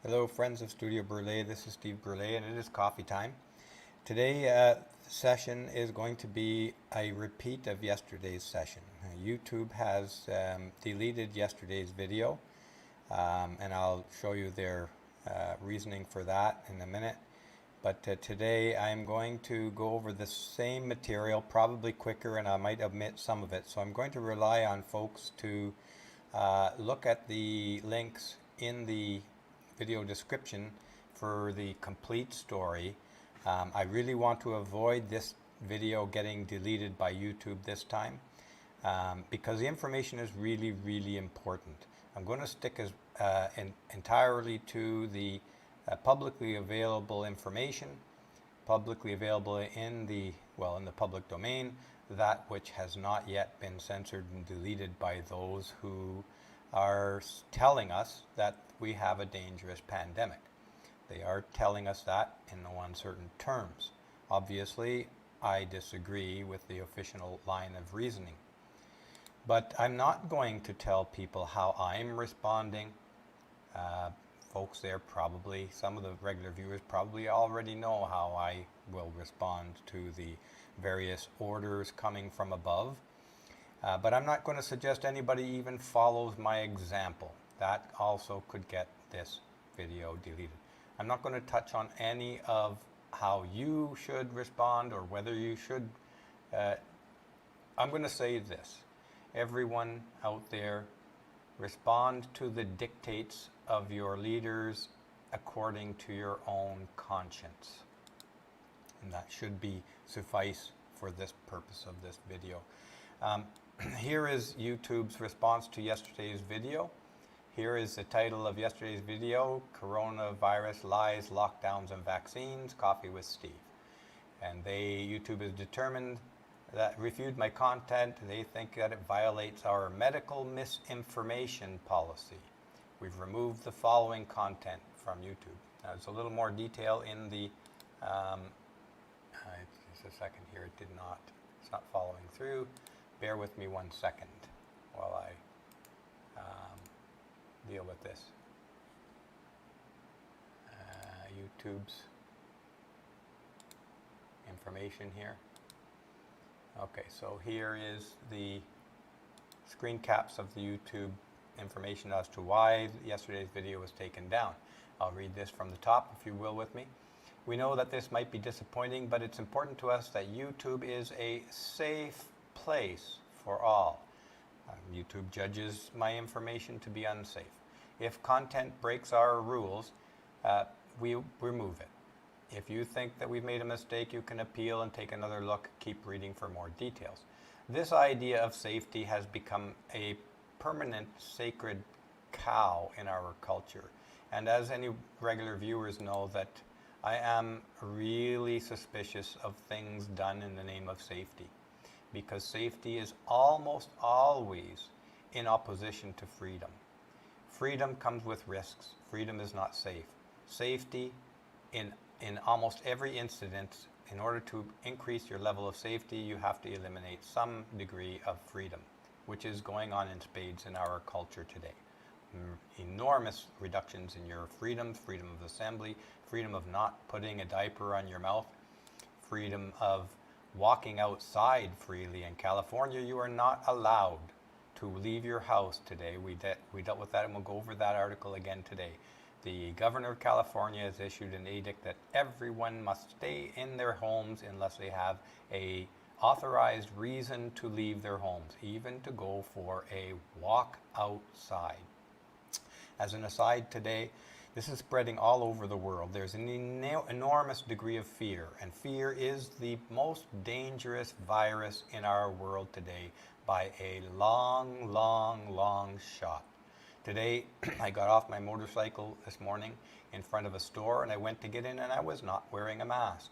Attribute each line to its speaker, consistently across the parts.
Speaker 1: Hello, friends of Studio Burlet. This is Steve Burlet, and it is coffee time. Today, the session is going to be a repeat of yesterday's session. YouTube has deleted yesterday's video, and I'll show you their reasoning for that in a minute. But today, I'm going to go over the same material, probably quicker, and I might omit some of it. So I'm going to rely on folks to look at the links in the video description for the complete story. I really want to avoid this video getting deleted by YouTube this time because the information is really, really important. I'm going to stick entirely to the publicly available information, publicly available in the public domain, that which has not yet been censored and deleted by those who are telling us that we have a dangerous pandemic. They are telling us that in no uncertain terms. Obviously, I disagree with the official line of reasoning. But I'm not going to tell people how I'm responding. Folks there probably, some of the regular viewers probably already know how I will respond to the various orders coming from above. But I'm not going to suggest anybody even follows my example. That also could get this video deleted. I'm not going to touch on any of how you should respond or whether you should. I'm going to say this. Everyone out there, respond to the dictates of your leaders according to your own conscience. And that should be suffice for this purpose of this video. Here is YouTube's response to yesterday's video. Here is the title of yesterday's video: Coronavirus Lies, Lockdowns and Vaccines, Coffee with Steve. And YouTube has determined that reviewed my content. They think that it violates our medical misinformation policy. We've removed the following content from YouTube. Now, there's a little more detail in the, just a second here, it's not following through. Bear with me 1 second while I deal with this. YouTube's information here. Okay, so here is the screen caps of the YouTube information as to why yesterday's video was taken down. I'll read this from the top, if you will, with me. We know that this might be disappointing, but it's important to us that YouTube is a safe place for all. YouTube judges my information to be unsafe. If content breaks our rules, we remove it. If you think that we've made a mistake, you can appeal and take another look. Keep reading for more details. This idea of safety has become a permanent sacred cow in our culture. And as any regular viewers know, that I am really suspicious of things done in the name of safety, because safety is almost always in opposition to freedom. Freedom comes with risks. Freedom is not safe. Safety, in almost every incident, in order to increase your level of safety, you have to eliminate some degree of freedom, which is going on in spades in our culture today. Enormous reductions in your freedom of assembly, freedom of not putting a diaper on your mouth, freedom of walking outside freely. In California, you are not allowed to leave your house today. We dealt with that, and we'll go over that article again today. The governor of California has issued an edict that everyone must stay in their homes unless they have a authorized reason to leave their homes, even to go for a walk outside. As an aside today, this is spreading all over the world. There's an enormous degree of fear, and fear is the most dangerous virus in our world today by a long, long, long shot. Today, I got off my motorcycle this morning in front of a store, and I went to get in, and I was not wearing a mask.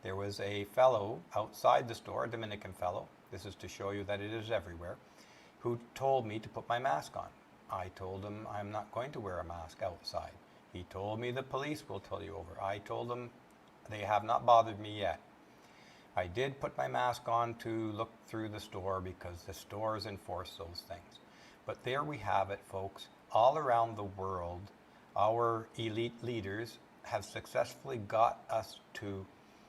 Speaker 1: There was a fellow outside the store, a Dominican fellow, this is to show you that it is everywhere, who told me to put my mask on. I told him I'm not going to wear a mask outside. He told me the police will pull you over. I told him they have not bothered me yet. I did put my mask on to look through the store because the stores enforce those things. But there we have it, folks. All around the world, Our elite leaders have successfully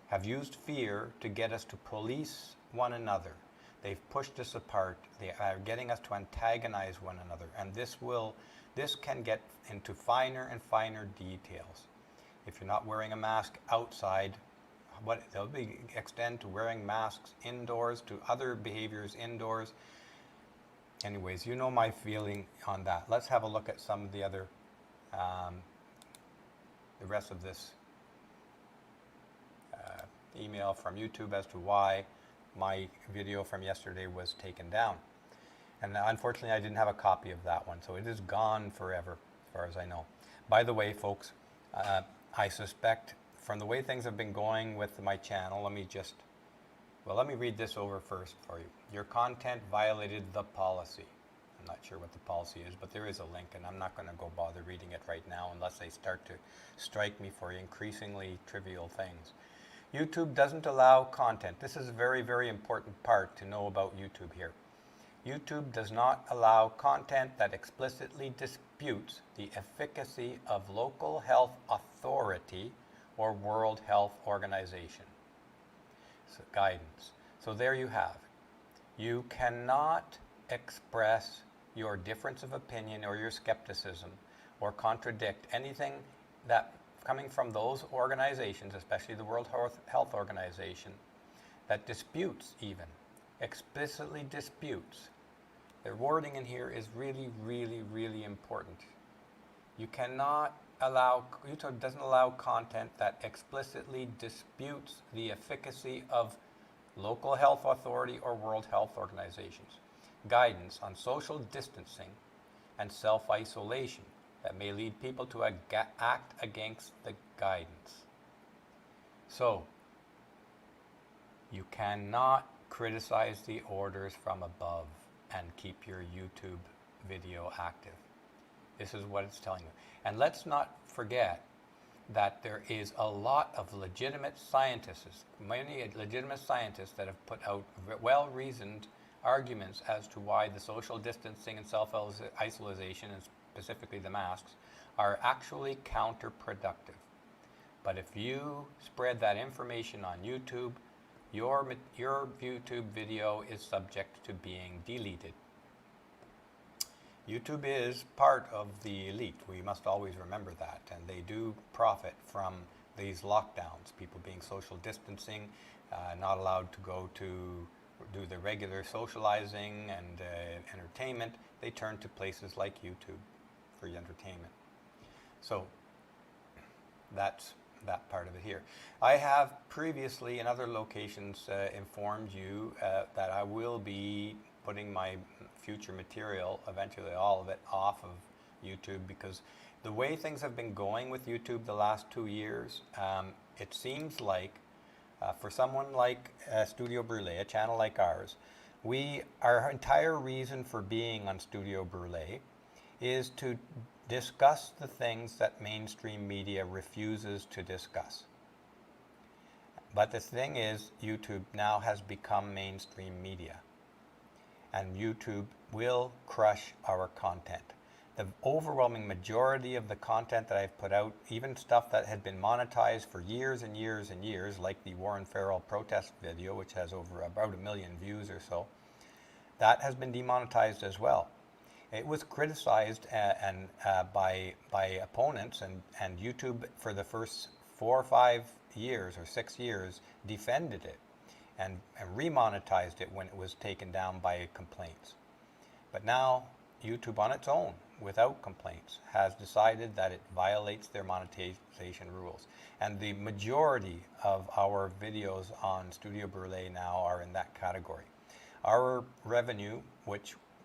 Speaker 1: have used fear to get us to police one another. They've pushed us apart. They are getting us to antagonize one another. And this can get into finer and finer details. If you're not wearing a mask outside, they'll extend to wearing masks indoors, to other behaviors indoors. Anyways, you know my feeling on that. Let's have a look at some of the other, the rest of this email from YouTube as to why my video from yesterday was taken down. And unfortunately, I didn't have a copy of that one, so it is gone forever, as far as I know. By the way, folks, I suspect from the way things have been going with my channel, let me read this over first for you. Your content violated the policy. I'm not sure what the policy is, but there is a link, and I'm not going to go bother reading it right now unless they start to strike me for increasingly trivial things. YouTube doesn't allow content. This is a very, very important part to know about YouTube here. YouTube does not allow content that explicitly disputes the efficacy of local health authority or World Health Organization guidance. So there you have it. You cannot express your difference of opinion or your skepticism or contradict anything that coming from those organizations, especially the World Health Organization, that disputes even, explicitly disputes. The wording in here is really, really, really important. You cannot allow, YouTube doesn't allow content that explicitly disputes the efficacy of local health authority or World Health Organizations guidance on social distancing and self-isolation that may lead people to act against the guidance. So, you cannot criticize the orders from above and keep your YouTube video active. This is what it's telling you. And let's not forget that there is a lot of legitimate scientists, many legitimate scientists that have put out well-reasoned arguments as to why the social distancing and self-isolation, and specifically the masks, are actually counterproductive. But if you spread that information on YouTube, your YouTube video is subject to being deleted. YouTube is part of the elite. We must always remember that. And they do profit from these lockdowns, people being social distancing, not allowed to go to do the regular socializing and entertainment. They turn to places like YouTube for entertainment. So that's that part of it here. I have previously in other locations informed you that I will be putting my future material, eventually all of it, off of YouTube, because the way things have been going with YouTube the last 2 years, it seems like for someone like Studio Brûlé, a channel like ours, our entire reason for being on Studio Brûlé is to discuss the things that mainstream media refuses to discuss. But the thing is, YouTube now has become mainstream media, and YouTube will crush our content. The overwhelming majority of the content that I've put out, even stuff that had been monetized for years and years and years, like the Warren Farrell protest video, which has over about 1 million views or so, that has been demonetized as well. It was criticized by opponents, and YouTube for the first 4 or 5 years or 6 years defended it and remonetized it when it was taken down by complaints. But now YouTube on its own, without complaints, has decided that it violates their monetization rules. And the majority of our videos on Studio Brûlé now are in that category. Our revenue,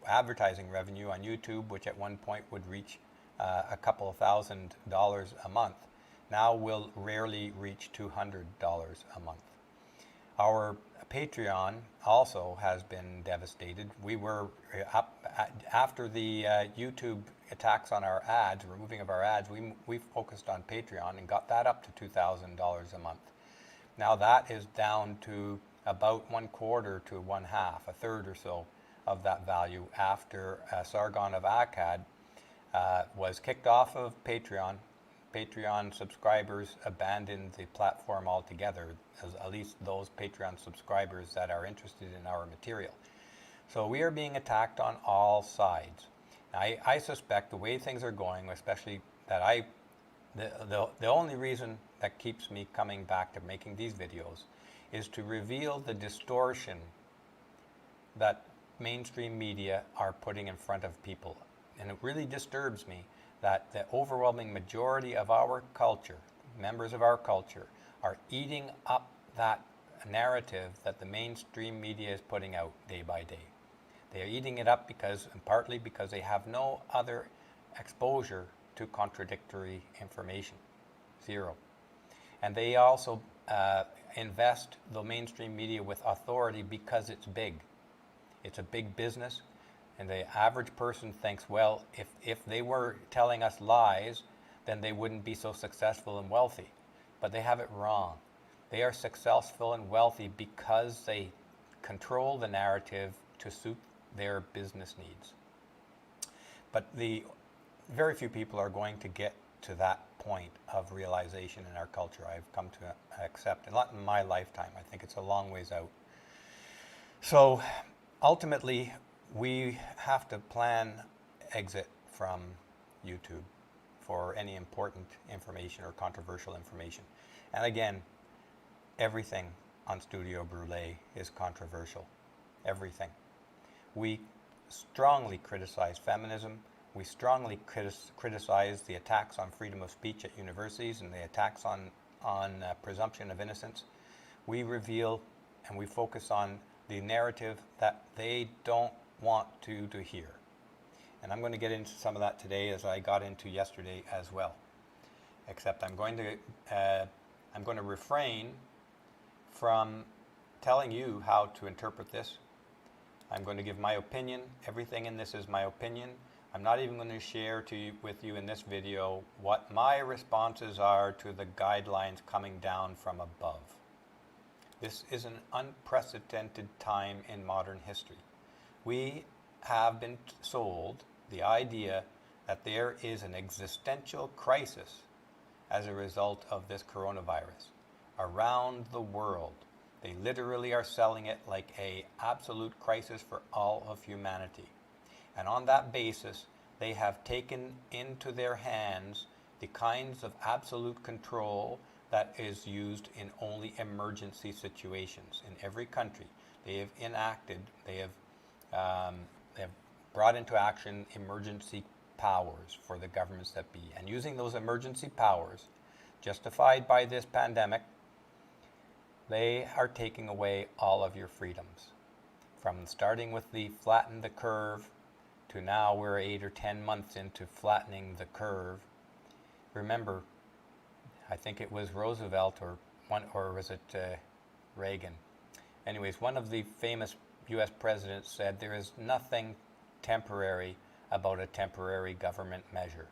Speaker 1: advertising revenue on YouTube, which at one point would reach a couple of $1,000s a month, now will rarely reach $200 a month. Our Patreon also has been devastated. We were up after the YouTube attacks on our ads, removing of our ads. We focused on Patreon and got that up to $2,000 a month. Now that is down to about 1/4 to 1/2, a third or so of that value after Sargon of Akkad was kicked off of Patreon. Patreon subscribers abandoned the platform altogether, at least those Patreon subscribers that are interested in our material. So we are being attacked on all sides. I suspect the way things are going, especially that the only reason that keeps me coming back to making these videos is to reveal the distortion that mainstream media are putting in front of people. And it really disturbs me that the overwhelming majority of our culture, members of our culture, are eating up that narrative that the mainstream media is putting out day by day. They are eating it up and partly because they have no other exposure to contradictory information. Zero. And they also invest the mainstream media with authority because it's big. It's a big business. And the average person thinks, well, if they were telling us lies, then they wouldn't be so successful and wealthy. But they have it wrong. They are successful and wealthy because they control the narrative to suit their business needs. But very few people are going to get to that point of realization in our culture. I've come to accept, not in my lifetime. I think it's a long ways out. So ultimately, we have to plan exit from YouTube for any important information or controversial information. And again, everything on Studio Brûlé is controversial. Everything. We strongly criticize feminism. We strongly criticize the attacks on freedom of speech at universities and the attacks on presumption of innocence. We reveal and we focus on the narrative that they don't want to hear. And I'm going to get into some of that today, as I got into yesterday as well. Except I'm going to refrain from telling you how to interpret this. I'm going to give my opinion. Everything in this is my opinion. I'm not even going to share with you in this video what my responses are to the guidelines coming down from above. This is an unprecedented time in modern history. We have been sold the idea that there is an existential crisis as a result of this coronavirus around the world. They literally are selling it like an absolute crisis for all of humanity. And on that basis, they have taken into their hands the kinds of absolute control that is used in only emergency situations. In every country, they have brought into action emergency powers for the governments that be. And using those emergency powers, justified by this pandemic, they are taking away all of your freedoms. From starting with the flatten the curve, to now we're 8 or 10 months into flattening the curve. Remember, I think it was Roosevelt or was it Reagan? Anyways, one of the famous U.S. presidents said there is nothing temporary about a temporary government measure.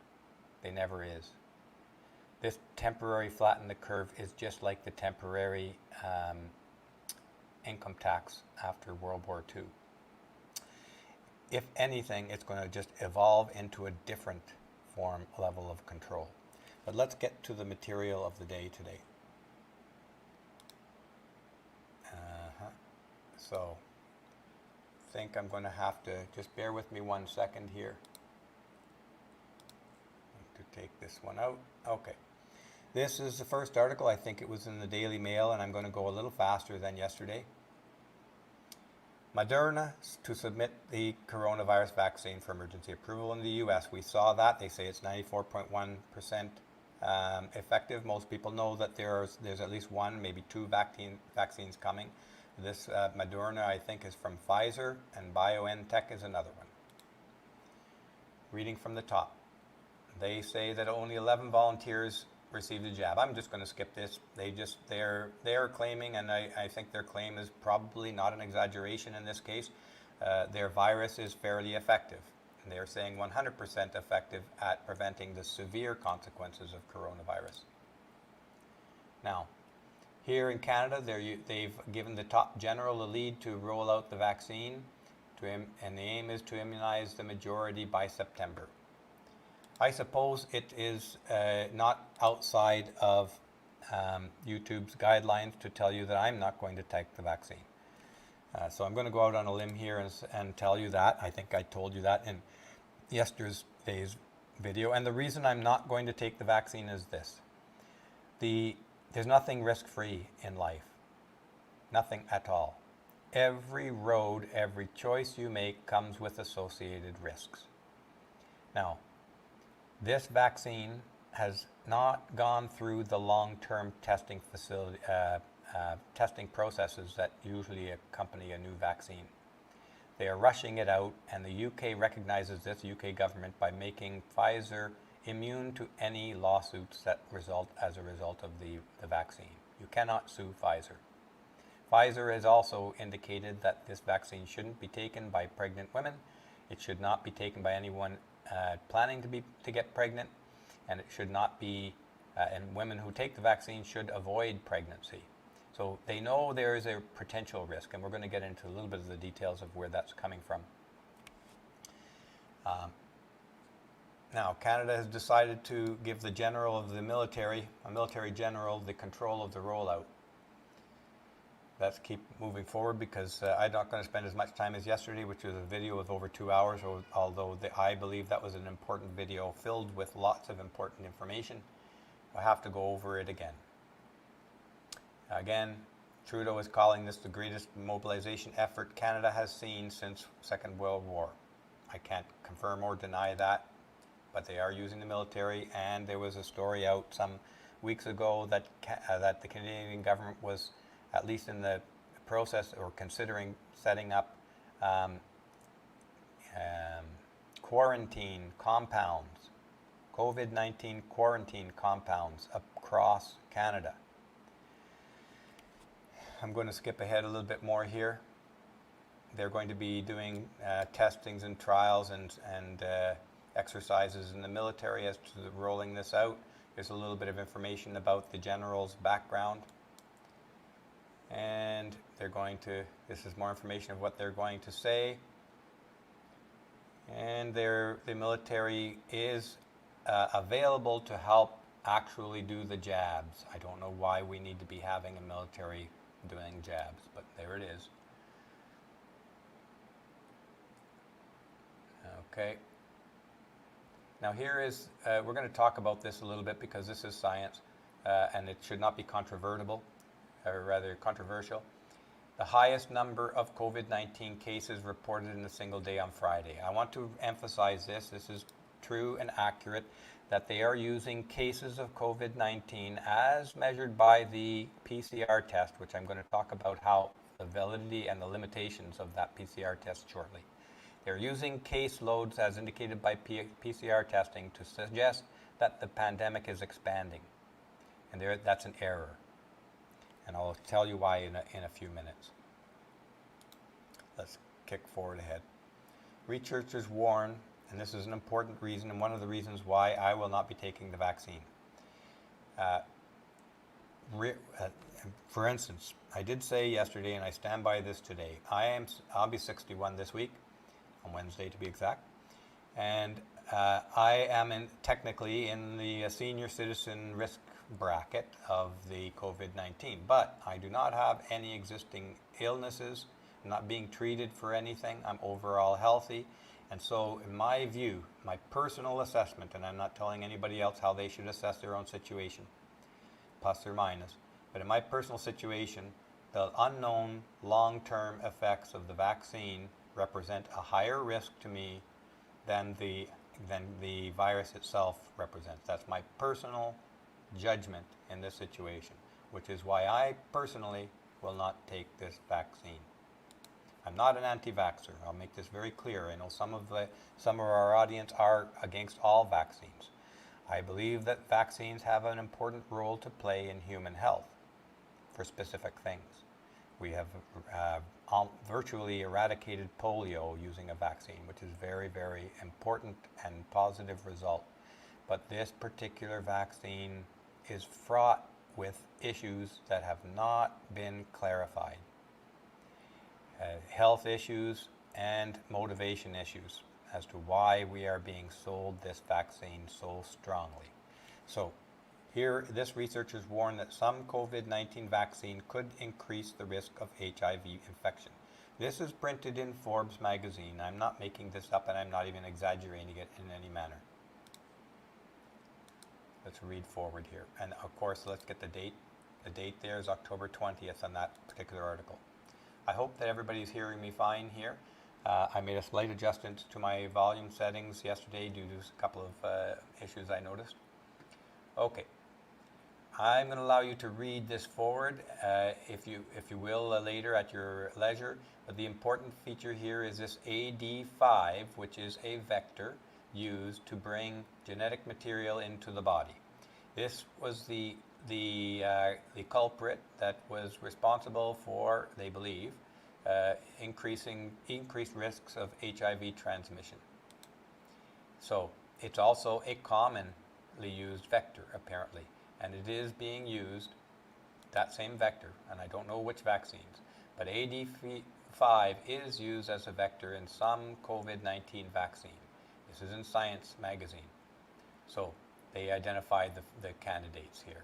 Speaker 1: There never is. This temporary flatten the curve is just like the temporary income tax after World War II. If anything, it's going to just evolve into a different level of control. But let's get to the material of the day today. So, I think I'm going to have to, just bear with me 1 second here. To take this one out. Okay. This is the first article. I think it was in the Daily Mail, and I'm going to go a little faster than yesterday. Moderna to submit the coronavirus vaccine for emergency approval in the U.S. We saw that. They say it's 94.1% effective. Most people know that there's at least one, maybe two vaccines coming. This Moderna, I think, is from Pfizer, and BioNTech is another one. Reading from the top. They say that only 11 volunteers received the jab. I'm just going to skip this. They're claiming, and I think their claim is probably not an exaggeration in this case, their virus is fairly effective. And they're saying 100% effective at preventing the severe consequences of coronavirus. Now, here in Canada, they've given the top general the lead to roll out the vaccine, and the aim is to immunize the majority by September. I suppose it is not outside of YouTube's guidelines to tell you that I'm not going to take the vaccine. So I'm going to go out on a limb here and tell you that. I think I told you that in yesterday's video. And the reason I'm not going to take the vaccine is this. There's nothing risk-free in life. Nothing at all. Every road, every choice you make comes with associated risks. Now, this vaccine has not gone through the long-term testing facility, testing processes that usually accompany a new vaccine. They are rushing it out, and the UK recognizes this, the UK government, by making Pfizer immune to any lawsuits that result as a result of the vaccine. You cannot sue Pfizer. Pfizer has also indicated that this vaccine shouldn't be taken by pregnant women. It should not be taken by anyone planning to get pregnant, and it should not be, and women who take the vaccine should avoid pregnancy. So they know there is a potential risk, and we're going to get into a little bit of the details of where that's coming from. Now, Canada has decided to give the general of the military, a military general, the control of the rollout. Let's keep moving forward because I'm not going to spend as much time as yesterday, which was a video of over 2 hours, although I believe that was an important video filled with lots of important information. I have to go over it again. Again, Trudeau is calling this the greatest mobilization effort Canada has seen since Second World War. I can't confirm or deny that, but they are using the military, and there was a story out some weeks ago that the Canadian government was at least in the process or considering setting up quarantine compounds, COVID-19 quarantine compounds across Canada. I'm going to skip ahead a little bit more here. They're going to be doing testings and trials and exercises in the military as to rolling this out. There's a little bit of information about the general's background. And they're going to, this is more information of what they're going to say. And the military is available to help actually do the jabs. I don't know why we need to be having a military doing jabs, but there it is. Okay. Now here is, we're going to talk about this a little bit because this is science and it should not be controversial. The highest number of COVID-19 cases reported in a single day on Friday. I want to emphasize this. This is true and accurate, that they are using cases of COVID-19 as measured by the PCR test, which I'm going to talk about how the validity and the limitations of that PCR test shortly. They're using case loads as indicated by PCR testing to suggest that the pandemic is expanding. And that's an error. And I'll tell you why in a few minutes. Let's kick forward ahead. Researchers warn, and this is an important reason, and one of the reasons why I will not be taking the vaccine. For instance, I did say yesterday, and I stand by this today, I'll be 61 this week, on Wednesday to be exact, and I am technically in the senior citizen risk bracket of the COVID-19, but I do not have any existing illnesses. I'm not being treated for anything. I'm overall healthy. And so in my view, my personal assessment, and I'm not telling anybody else how they should assess their own situation, plus or minus, but in my personal situation, the unknown long-term effects of the vaccine represent a higher risk to me than the virus itself represents. That's my personal judgment in this situation, which is why I personally will not take this vaccine. I'm not an anti-vaxxer. I'll make this very clear. I know some of our audience are against all vaccines. I believe that vaccines have an important role to play in human health for specific things. We have virtually eradicated polio using a vaccine, which is very, very important and positive result. But this particular vaccine is fraught with issues that have not been clarified. Health issues and motivation issues. as to why we are being sold this vaccine so strongly. So here, this researchers warn that some COVID-19 vaccine could increase the risk of HIV infection. This is printed in Forbes magazine. I'm not making this up, and I'm not even exaggerating it in any manner. Let's read forward here. And of course, let's get the date. The date there is October 20th on that particular article. I hope that everybody's hearing me fine here. I made a slight adjustment to my volume settings yesterday due to a couple of issues I noticed. Okay. I'm going to allow you to read this forward, if you will, later at your leisure. But the important feature here is this AD5, which is a vector used to bring genetic material into the body. This was the culprit that was responsible for, they believe, increased risks of HIV transmission. So it's also a commonly used vector, apparently. And it is being used, that same vector, and I don't know which vaccines, but AD5 is used as a vector in some COVID-19 vaccine. This is in Science magazine. So they identified the candidates here.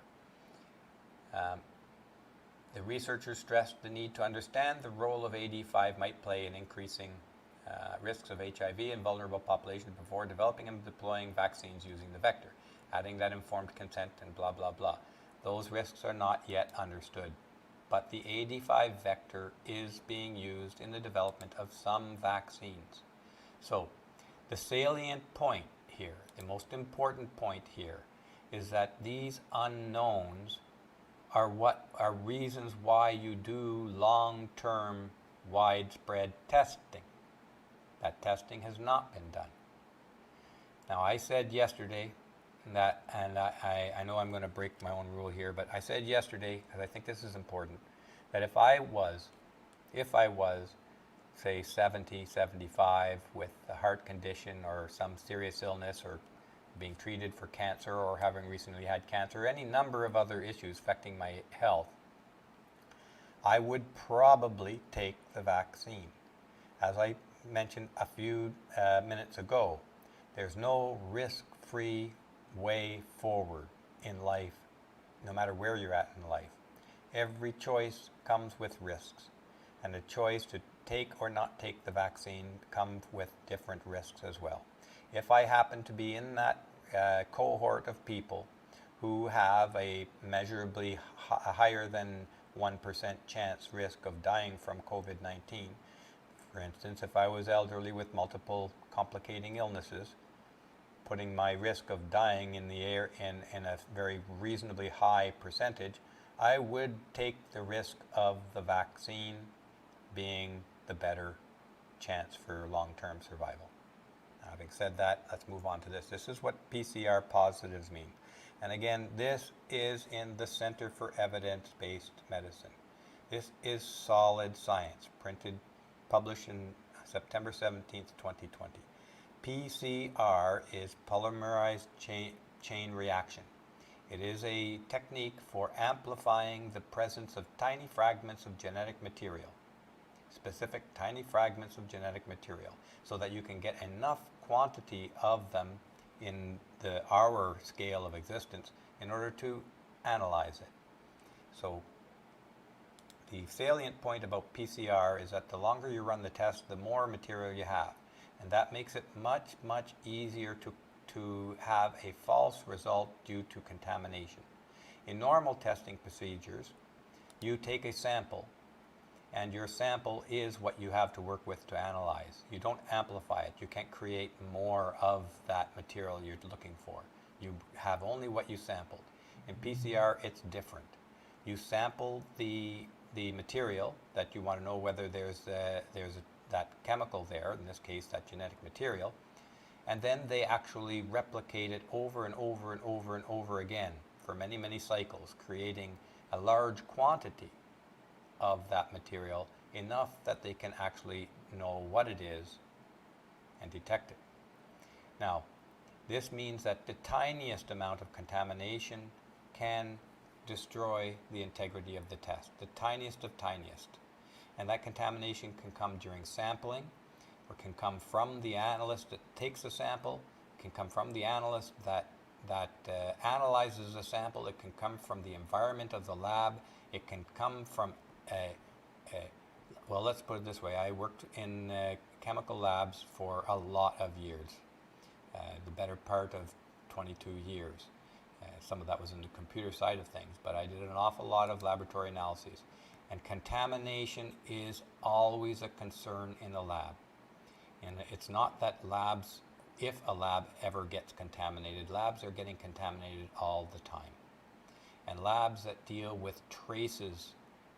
Speaker 1: The researchers stressed the need to understand the role of AD5 might play in increasing risks of HIV in vulnerable populations before developing and deploying vaccines using the vector, adding that informed consent and blah, blah, blah. Those risks are not yet understood, but the AD5 vector is being used in the development of some vaccines. So the salient point here, the most important point here, is that these unknowns are what are reasons why you do long-term widespread testing. That testing has not been done. Now, I said yesterday that, and I know I'm going to break my own rule here, but I said yesterday, because I think this is important, that if I was, say 70, 75 with a heart condition or some serious illness or being treated for cancer or having recently had cancer, or any number of other issues affecting my health, I would probably take the vaccine. As I mentioned a few minutes ago, there's no risk-free way forward in life, no matter where you're at in life. Every choice comes with risks, and the choice to take or not take the vaccine comes with different risks as well. If I happen to be in that cohort of people who have a measurably higher than 1% chance risk of dying from COVID-19, for instance, if I was elderly with multiple complicating illnesses, putting my risk of dying in the air in a very reasonably high percentage, I would take the risk of the vaccine being the better chance for long-term survival. Now, having said that, let's move on to this. This is what PCR positives mean. And again, this is in the Center for Evidence-Based Medicine. This is solid science, published in September 17th, 2020. PCR is polymerase chain reaction. It is a technique for amplifying the presence of tiny fragments of genetic material, specific tiny fragments of genetic material, so that you can get enough quantity of them in the hour scale of existence in order to analyze it. So the salient point about PCR is that the longer you run the test, the more material you have. And that makes it much, much easier to have a false result due to contamination. In normal testing procedures, you take a sample, and your sample is what you have to work with to analyze. You don't amplify it. You can't create more of that material you're looking for. You have only what you sampled. In PCR, it's different. You sample the material that you want to know whether there's that chemical there, in this case that genetic material, and then they actually replicate it over and over and over and over again for many, many cycles, creating a large quantity of that material, enough that they can actually know what it is and detect it. Now, this means that the tiniest amount of contamination can destroy the integrity of the test, the tiniest of tiniest. And that contamination can come during sampling, or can come from the analyst that takes a sample, can come from the analyst that analyzes a sample, it can come from the environment of the lab, it can come from well, let's put it this way. I worked in chemical labs for a lot of years, the better part of 22 years. Some of that was in the computer side of things, but I did an awful lot of laboratory analyses. And contamination is always a concern in a lab. And it's not that labs, if a lab ever gets contaminated, labs are getting contaminated all the time. And labs that deal with traces,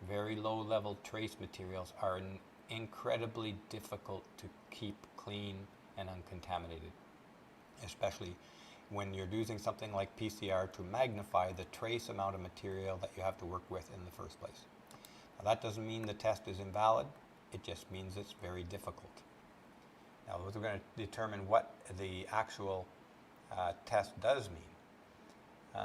Speaker 1: very low-level trace materials, are incredibly difficult to keep clean and uncontaminated, especially when you're using something like PCR to magnify the trace amount of material that you have to work with in the first place. Now, that doesn't mean the test is invalid, it just means it's very difficult. Now, we're going to determine what the actual test does mean.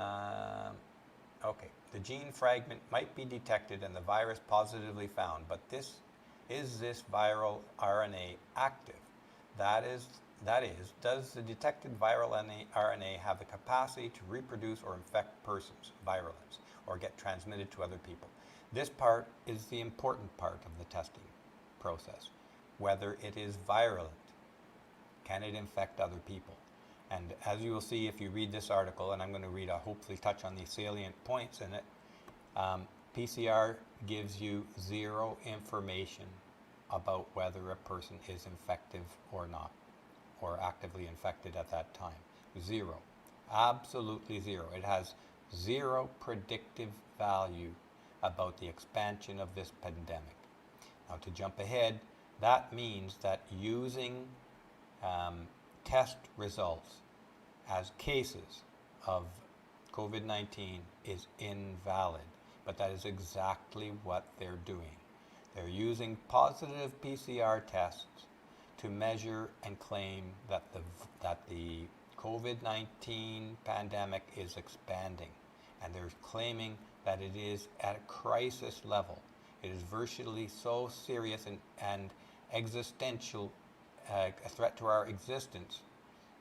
Speaker 1: Okay, the gene fragment might be detected and the virus positively found, but is this viral RNA active? That is, does the detected viral RNA have the capacity to reproduce or infect persons, virulence, or get transmitted to other people? This part is the important part of the testing process. Whether it is virulent, can it infect other people? And as you will see if you read this article, and I'm going to hopefully touch on the salient points in it, PCR gives you zero information about whether a person is infective or not, or actively infected at that time. Zero. Absolutely zero. It has zero predictive value about the expansion of this pandemic. Now, to jump ahead, that means that using test results as cases of COVID-19 is invalid, but that is exactly what they're doing. They're using positive PCR tests to measure and claim that the COVID-19 pandemic is expanding, and they're claiming that it is at a crisis level. It is virtually so serious and existential a threat to our existence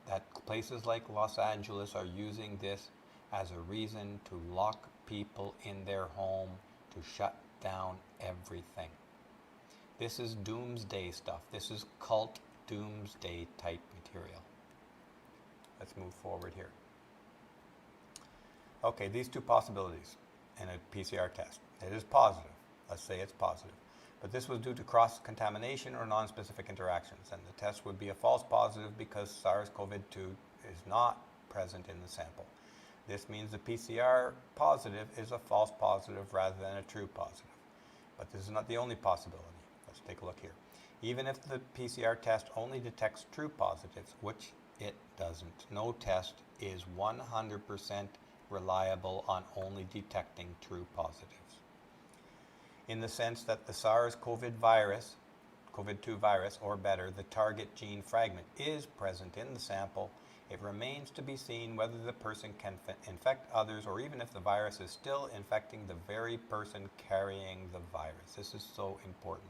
Speaker 1: that places like Los Angeles are using this as a reason to lock people in their home, to shut down everything. This is doomsday stuff. This is cult doomsday type material. Let's move forward here. Okay, these two possibilities in a PCR test. It is positive. Let's say it's positive. But this was due to cross-contamination or non-specific interactions, and the test would be a false positive because SARS-CoV-2 is not present in the sample. This means the PCR positive is a false positive rather than a true positive. But this is not the only possibility. Let's take a look here. Even if the PCR test only detects true positives, which it doesn't, no test is 100% reliable on only detecting true positives. In the sense that the SARS-CoV virus, COVID-2 virus, or better, the target gene fragment is present in the sample, it remains to be seen whether the person can infect others or even if the virus is still infecting the very person carrying the virus. This is so important.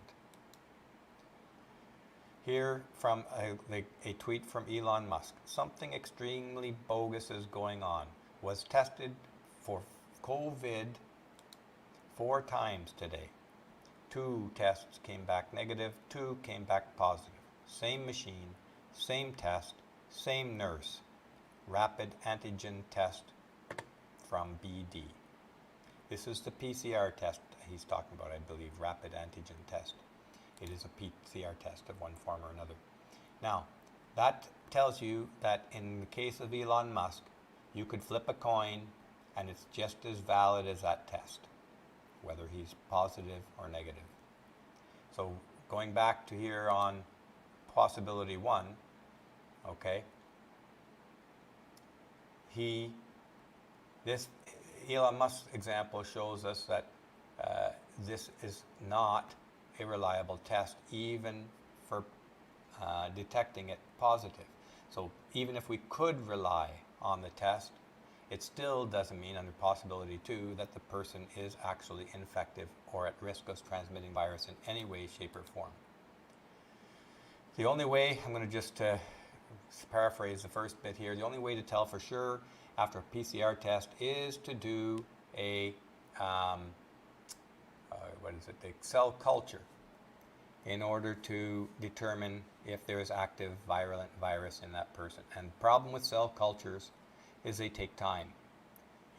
Speaker 1: Here from a tweet from Elon Musk. Something extremely bogus is going on. Was tested for COVID 4 times today. 2 tests came back negative, 2 came back positive. Same machine, same test, same nurse. Rapid antigen test from BD. This is the PCR test he's talking about, I believe, rapid antigen test. It is a PCR test of one form or another. Now, that tells you that in the case of Elon Musk, you could flip a coin and it's just as valid as that test, whether he's positive or negative. So going back to here on possibility 1, okay, this Elon Musk example shows us that this is not a reliable test, even for detecting it positive. So even if we could rely on the test, it still doesn't mean, under possibility 2, that the person is actually infective or at risk of transmitting virus in any way, shape, or form. The only way, I'm going to just paraphrase the first bit here, the only way to tell for sure after a PCR test is to do a, the cell culture in order to determine if there is active virulent virus in that person. And the problem with cell cultures is they take time.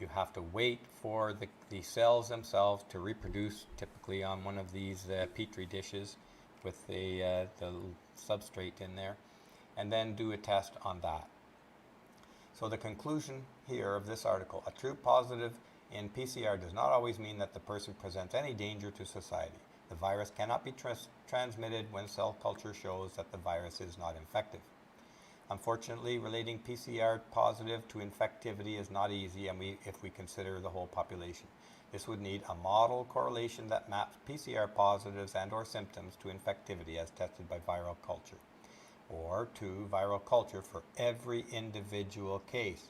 Speaker 1: You have to wait for the cells themselves to reproduce, typically on one of these petri dishes with the substrate in there, and then do a test on that. So the conclusion here of this article, a true positive in PCR does not always mean that the person presents any danger to society. The virus cannot be transmitted when cell culture shows that the virus is not infective. Unfortunately, relating PCR positive to infectivity is not easy if we consider the whole population. This would need a model correlation that maps PCR positives and or symptoms to infectivity as tested by viral culture, or to viral culture for every individual case.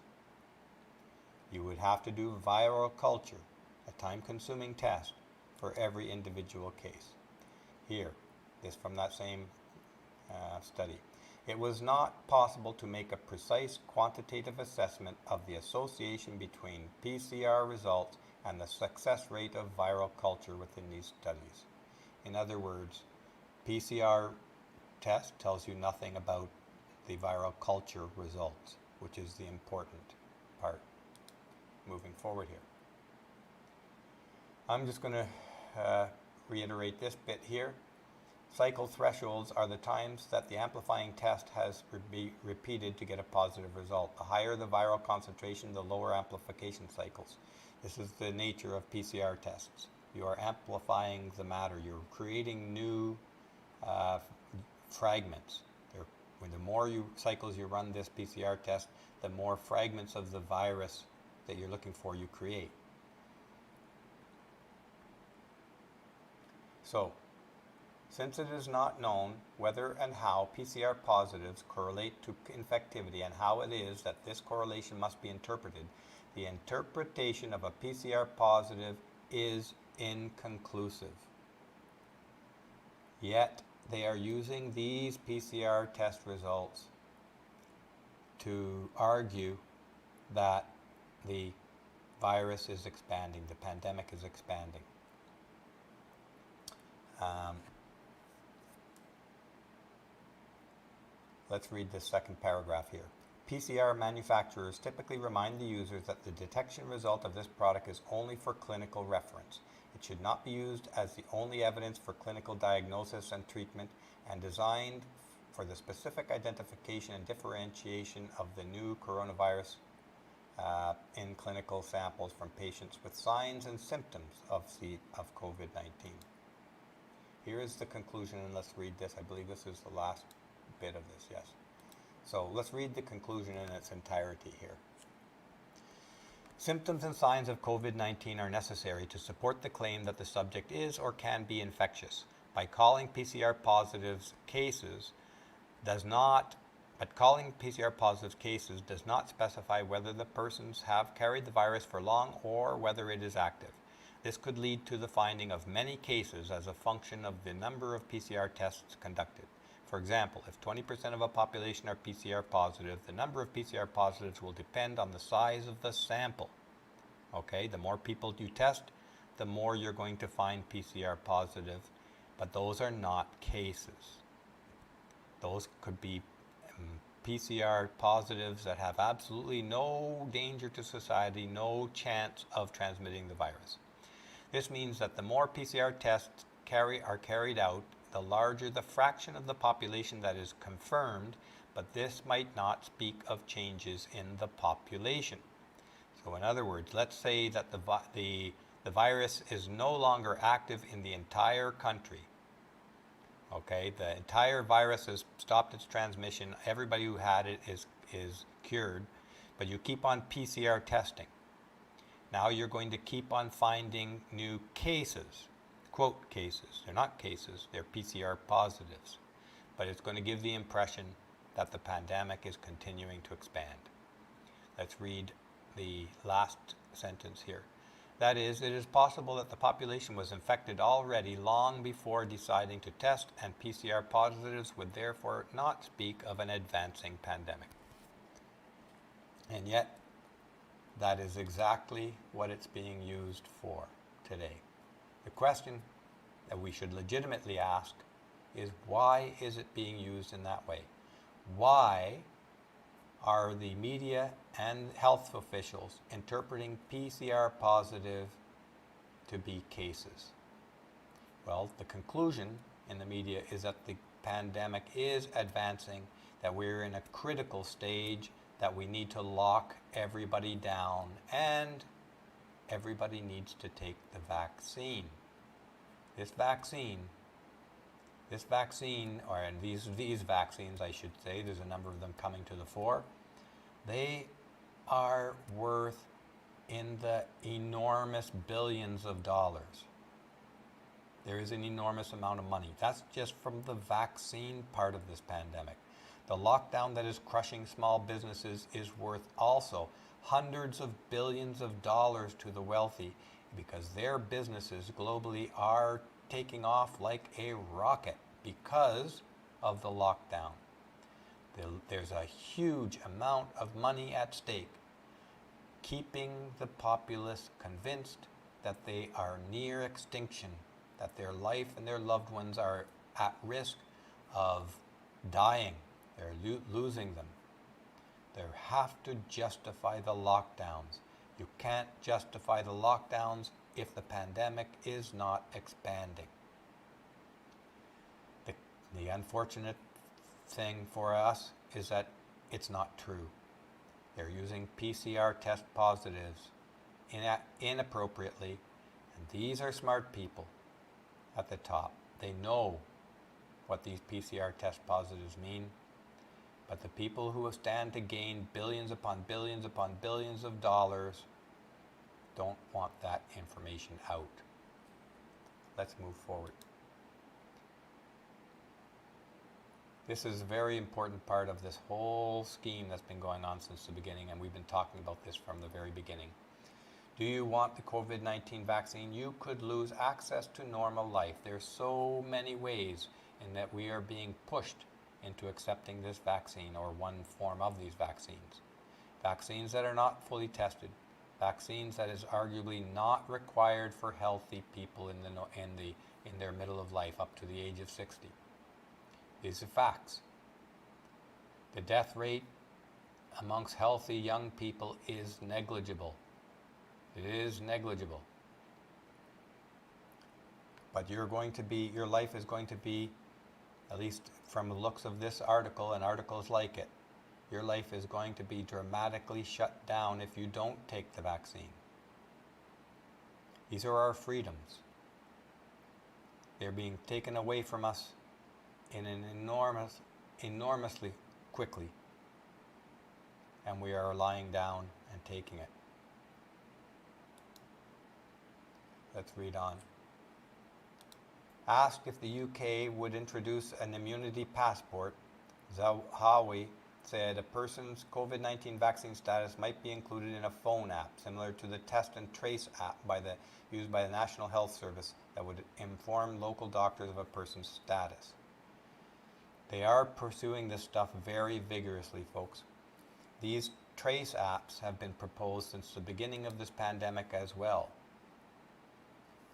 Speaker 1: You would have to do viral culture, a time-consuming test, for every individual case. Here, this from that same study. It was not possible to make a precise quantitative assessment of the association between PCR results and the success rate of viral culture within these studies. In other words, PCR test tells you nothing about the viral culture results, which is the important part moving forward here. I'm just going to reiterate this bit here. Cycle thresholds are the times that the amplifying test has to be repeated to get a positive result. The higher the viral concentration, the lower amplification cycles. This is the nature of PCR tests. You are amplifying the matter. You're creating new fragments. The more cycles you run this PCR test, the more fragments of the virus that you're looking for you create. So, since it is not known whether and how PCR positives correlate to infectivity and how it is that this correlation must be interpreted, the interpretation of a PCR positive is inconclusive. Yet, they are using these PCR test results to argue that the virus is expanding, the pandemic is expanding. Let's read this second paragraph here. PCR manufacturers typically remind the users that the detection result of this product is only for clinical reference. It should not be used as the only evidence for clinical diagnosis and treatment, and designed for the specific identification and differentiation of the new coronavirus in clinical samples from patients with signs and symptoms of COVID-19. Here is the conclusion, and let's read this. I believe this is the last bit of this, yes. So let's read the conclusion in its entirety here. Symptoms and signs of COVID-19 are necessary to support the claim that the subject is or can be infectious. By calling PCR positives cases does not specify whether the persons have carried the virus for long or whether it is active. This could lead to the finding of many cases as a function of the number of PCR tests conducted. For example, if 20% of a population are PCR positive, the number of PCR positives will depend on the size of the sample. Okay, the more people you test, the more you're going to find PCR positive, but those are not cases. Those could be PCR positives that have absolutely no danger to society, no chance of transmitting the virus. This means that the more PCR tests are carried out, the larger the fraction of the population that is confirmed, but this might not speak of changes in the population. So in other words, let's say that the virus is no longer active in the entire country. Okay, the entire virus has stopped its transmission. Everybody who had it is cured, but you keep on PCR testing. Now you're going to keep on finding new cases. Quote cases. They're not cases, they're PCR positives. But it's going to give the impression that the pandemic is continuing to expand. Let's read the last sentence here. That is, it is possible that the population was infected already long before deciding to test, and PCR positives would therefore not speak of an advancing pandemic. And yet, that is exactly what it's being used for today. The question that we should legitimately ask is, why is it being used in that way? Why are the media and health officials interpreting PCR positive to be cases? Well, the conclusion in the media is that the pandemic is advancing, that we're in a critical stage, that we need to lock everybody down, and everybody needs to take the vaccine. This vaccine, or these vaccines, I should say, there's a number of them coming to the fore, they are worth in the enormous billions of dollars. There is an enormous amount of money. That's just from the vaccine part of this pandemic. The lockdown that is crushing small businesses is worth also hundreds of billions of dollars to the wealthy, because their businesses globally are taking off like a rocket because of the lockdown. There's a huge amount of money at stake, keeping the populace convinced that they are near extinction, that their life and their loved ones are at risk of dying. They're losing them. They have to justify the lockdowns. You can't justify the lockdowns if the pandemic is not expanding. The unfortunate thing for us is that it's not true. They're using PCR test positives inappropriately, and these are smart people at the top. They know what these PCR test positives mean, but the people who stand to gain billions upon billions upon billions of dollars don't want that information out. Let's move forward. This is a very important part of this whole scheme that's been going on since the beginning, and we've been talking about this from the very beginning. Do you want the COVID-19 vaccine? You could lose access to normal life. There's so many ways in that we are being pushed into accepting this vaccine, or one form of these vaccines. Vaccines that are not fully tested. Vaccines that is arguably not required for healthy people in their middle of life up to the age of 60. These are facts. The death rate amongst healthy young people is negligible. It is negligible. But your life is going to be, at least from the looks of this article and articles like it, your life is going to be dramatically shut down if you don't take the vaccine. These are our freedoms. They're being taken away from us in an enormously quickly, and we are lying down and taking it. Let's read on. Asked if the UK would introduce an immunity passport, Zahawi said a person's COVID-19 vaccine status might be included in a phone app, similar to the Test and Trace app used by the National Health Service, that would inform local doctors of a person's status. They are pursuing this stuff very vigorously, folks. These trace apps have been proposed since the beginning of this pandemic as well.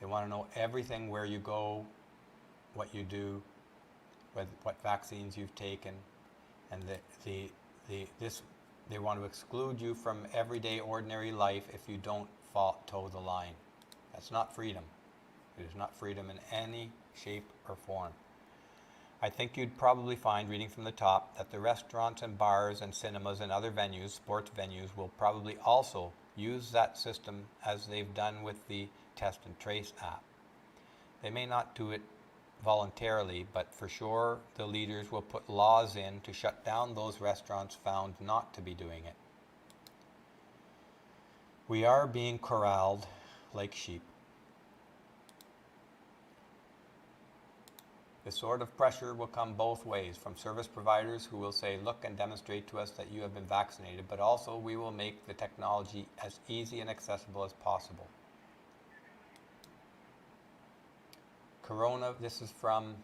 Speaker 1: They want to know everything, where you go, what you do, what vaccines you've taken, and they want to exclude you from everyday ordinary life if you don't toe the line. That's not freedom. It is not freedom in any shape or form. I think you'd probably find, reading from the top, that the restaurants and bars and cinemas and other venues, sports venues, will probably also use that system as they've done with the Test and Trace app. They may not do it voluntarily, but for sure the leaders will put laws in to shut down those restaurants found not to be doing it. We are being corralled like sheep. This sort of pressure will come both ways, from service providers who will say, look and demonstrate to us that you have been vaccinated, but also we will make the technology as easy and accessible as possible. This is from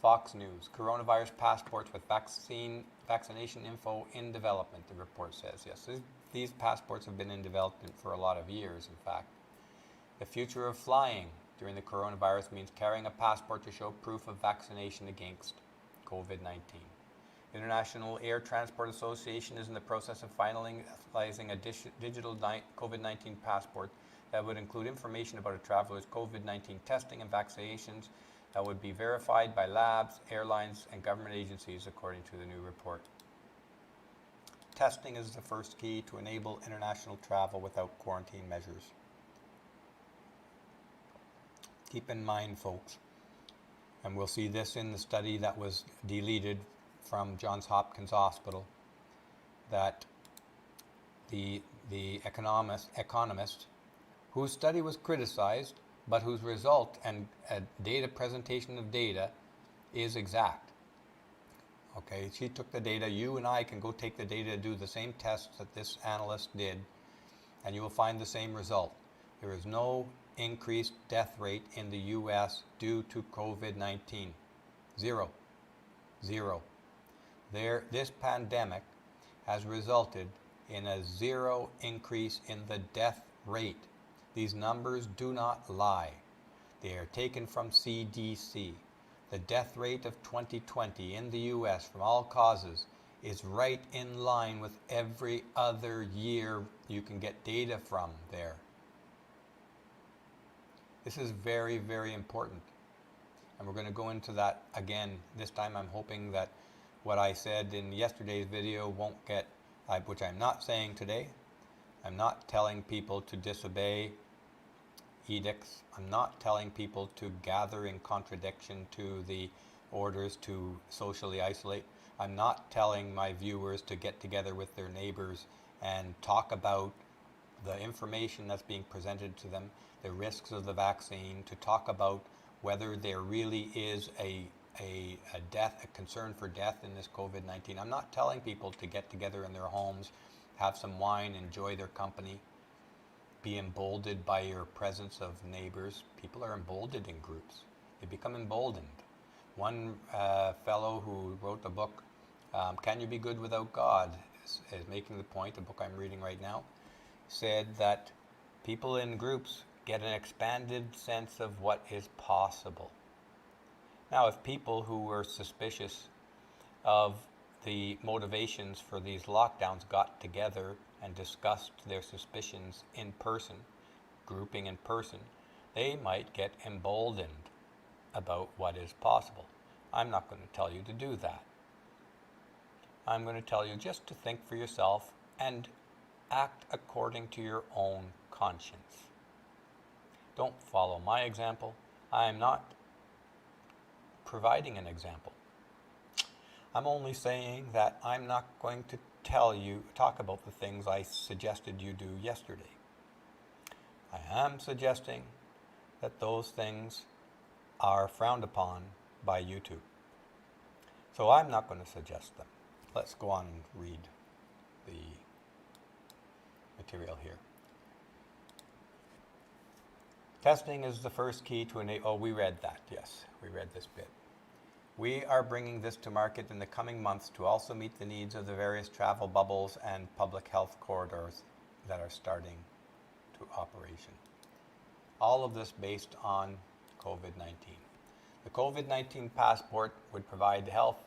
Speaker 1: Fox News. Coronavirus passports with vaccination info in development, the report says. Yes, these passports have been in development for a lot of years, in fact. The future of flying during the coronavirus means carrying a passport to show proof of vaccination against COVID-19. International Air Transport Association is in the process of finalizing a digital COVID-19 passport that would include information about a traveler's COVID-19 testing and vaccinations that would be verified by labs, airlines, and government agencies, according to the new report. Testing is the first key to enable international travel without quarantine measures. Keep in mind, folks, and we'll see this in the study that was deleted from Johns Hopkins Hospital, that the economist whose study was criticized, but whose result and data presentation of data is exact. Okay, she took the data. You and I can go take the data, do the same tests that this analyst did, and you will find the same result. There is no increased death rate in the U.S. due to COVID-19. Zero. This pandemic has resulted in a zero increase in the death rate. These numbers do not lie. They are taken from CDC. The death rate of 2020 in the U.S. from all causes is right in line with every other year you can get data from there. This is very, very important. And we're going to go into that again. This time I'm hoping that what I said in yesterday's video won't get, which I'm not saying today. I'm not telling people to disobey edicts. I'm not telling people to gather in contradiction to the orders to socially isolate. I'm not telling my viewers to get together with their neighbors and talk about the information that's being presented to them, the risks of the vaccine, to talk about whether there really is a concern for death in this COVID-19. I'm not telling people to get together in their homes, have some wine, enjoy their company, be emboldened by your presence of neighbors. People are emboldened in groups. They become emboldened. One fellow who wrote the book, Can You Be Good Without God, is making the point, a book I'm reading right now, said that people in groups get an expanded sense of what is possible. Now, if people who were suspicious of the motivations for these lockdowns got together and discussed their suspicions in person, grouping in person, they might get emboldened about what is possible. I'm not going to tell you to do that. I'm going to tell you just to think for yourself and act according to your own conscience. Don't follow my example. I am not providing an example. I'm only saying that I'm not going to talk about the things I suggested you do yesterday. I am suggesting that those things are frowned upon by YouTube. So I'm not going to suggest them. Let's go on and read the material here. Testing is the first key to enable. Oh, we read that. Yes, we read this bit. We are bringing this to market in the coming months to also meet the needs of the various travel bubbles and public health corridors that are starting to operation. All of this based on COVID-19. The COVID-19 passport would provide the health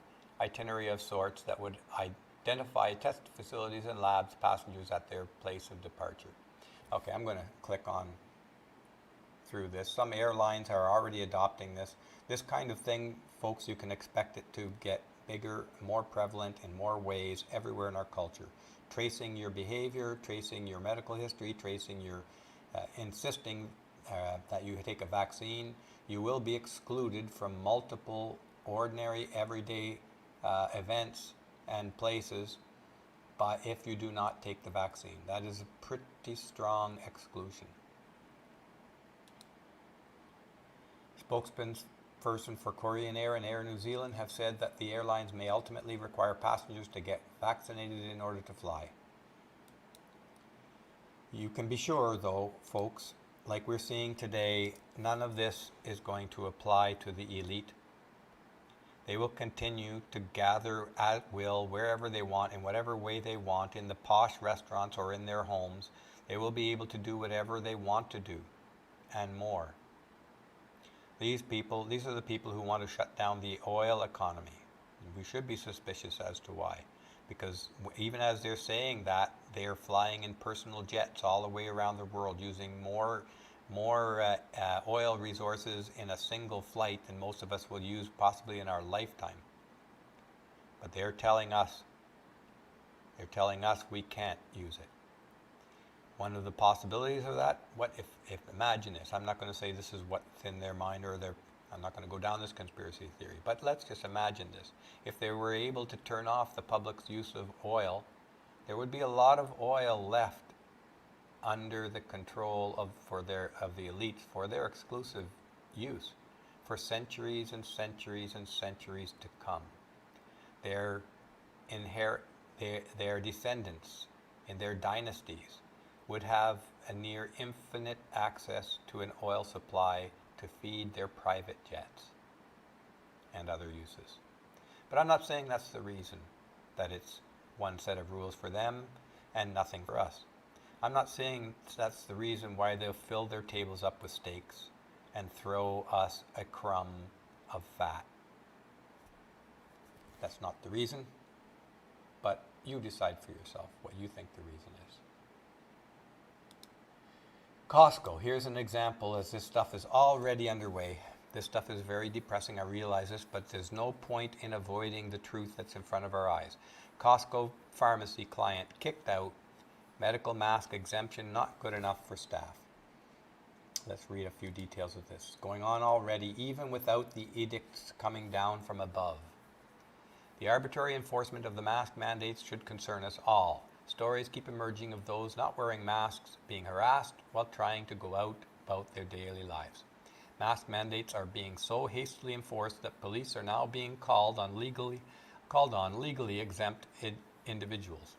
Speaker 1: itinerary of sorts that would identify test facilities and labs passengers at their place of departure. Okay, I'm going to click on through this. Some airlines are already adopting this. This kind of thing, folks, you can expect it to get bigger, more prevalent in more ways everywhere in our culture. Tracing your behavior, tracing your medical history, tracing your insisting that you take a vaccine. You will be excluded from multiple ordinary everyday events and places if you do not take the vaccine. That is a pretty strong exclusion. Spokesperson for Korean Air and Air New Zealand have said that the airlines may ultimately require passengers to get vaccinated in order to fly. You can be sure, though, folks, like we're seeing today, none of this is going to apply to the elite. They will continue to gather at will wherever they want, in whatever way they want, in the posh restaurants or in their homes. They will be able to do whatever they want to do and more. These are the people who want to shut down the oil economy. We should be suspicious as to why. Because even as they're saying that, they're flying in personal jets all the way around the world, using more oil resources in a single flight than most of us will use possibly in our lifetime. But they're telling us we can't use it. One of the possibilities of that, what if imagine this, I'm not going to say this is what's in their mind, I'm not going to go down this conspiracy theory, but let's just imagine this. If they were able to turn off the public's use of oil, there would be a lot of oil left under the control of the elites for their exclusive use for centuries and centuries and centuries to come. Their descendants in their dynasties would have a near infinite access to an oil supply to feed their private jets and other uses. But I'm not saying that's the reason that it's one set of rules for them and nothing for us. I'm not saying that's the reason why they'll fill their tables up with steaks and throw us a crumb of fat. That's not the reason, but you decide for yourself what you think the reason is. Costco, here's an example as this stuff is already underway. This stuff is very depressing, I realize this, but there's no point in avoiding the truth that's in front of our eyes. Costco pharmacy client kicked out, medical mask exemption not good enough for staff. Let's read a few details of this. Going on already, even without the edicts coming down from above. The arbitrary enforcement of the mask mandates should concern us all. Stories keep emerging of those not wearing masks being harassed while trying to go out about their daily lives. Mask mandates are being so hastily enforced that police are now being called on legally exempt individuals.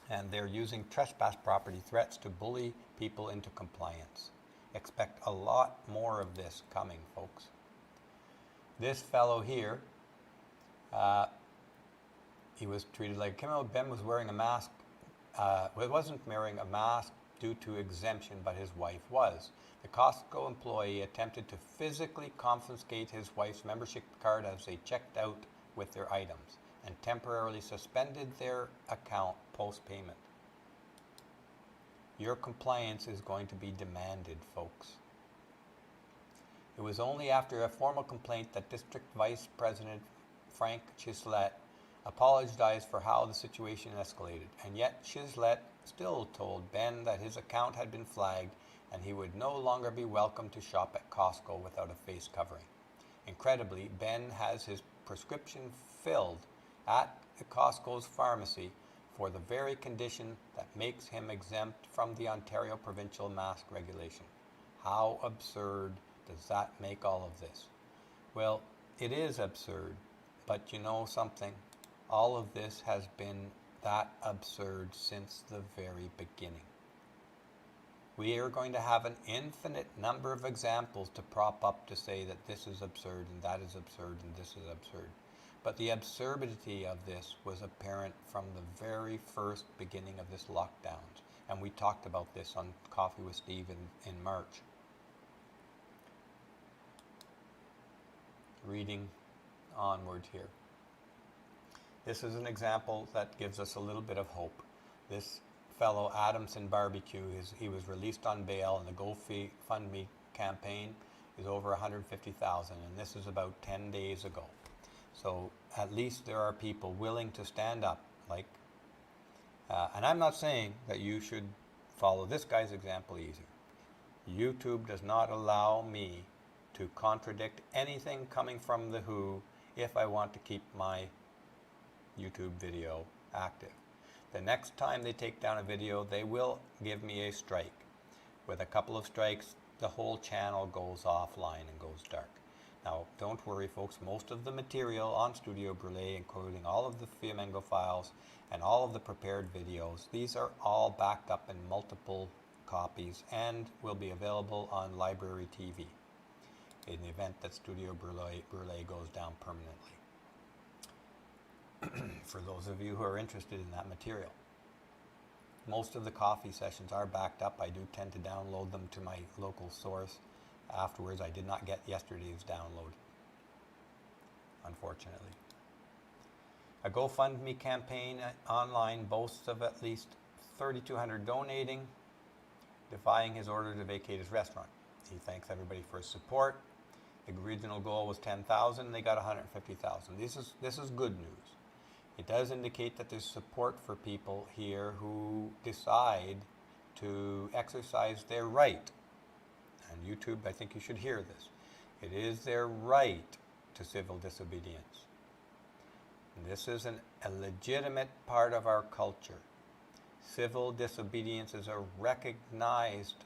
Speaker 1: And they're using trespass property threats to bully people into compliance. Expect a lot more of this coming, folks. This fellow here, he was treated like a criminal. Ben was wearing a mask. Wasn't wearing a mask due to exemption, but his wife was. The Costco employee attempted to physically confiscate his wife's membership card as they checked out with their items and temporarily suspended their account post-payment. Your compliance is going to be demanded, folks. It was only after a formal complaint that District Vice President Frank Chislett apologized for how the situation escalated, and yet Chislett still told Ben that his account had been flagged and he would no longer be welcome to shop at Costco without a face covering. Incredibly, Ben has his prescription filled at the Costco's pharmacy for the very condition that makes him exempt from the Ontario provincial mask regulation. How absurd does that make all of this? Well, it is absurd, but you know something? All of this has been that absurd since the very beginning. We are going to have an infinite number of examples to prop up to say that this is absurd and that is absurd and this is absurd. But the absurdity of this was apparent from the very first beginning of this lockdowns. And we talked about this on Coffee with Steve in March. Reading onward here. This is an example that gives us a little bit of hope. This fellow Adamson Barbecue, he was released on bail, and the GoFundMe campaign is over $150,000, and this is about 10 days ago. So at least there are people willing to stand up, and I'm not saying that you should follow this guy's example either. YouTube does not allow me to contradict anything coming from the WHO if I want to keep my YouTube video active. The next time they take down a video, they will give me a strike. With a couple of strikes, the whole channel goes offline and goes dark. Now, don't worry, folks. Most of the material on Studio Brule, including all of the Flamingo files and all of the prepared videos, these are all backed up in multiple copies and will be available on Library TV in the event that Studio Brule goes down permanently. For those of you who are interested in that material. Most of the coffee sessions are backed up. I do tend to download them to my local source afterwards. I did not get yesterday's download, unfortunately. A GoFundMe campaign online boasts of at least 3,200 donating, defying his order to vacate his restaurant. He thanks everybody for his support. The original goal was 10,000. They got 150,000. This is good news. It does indicate that there's support for people here who decide to exercise their right. And YouTube, I think you should hear this. It is their right to civil disobedience. And this is a legitimate part of our culture. Civil disobedience is a recognized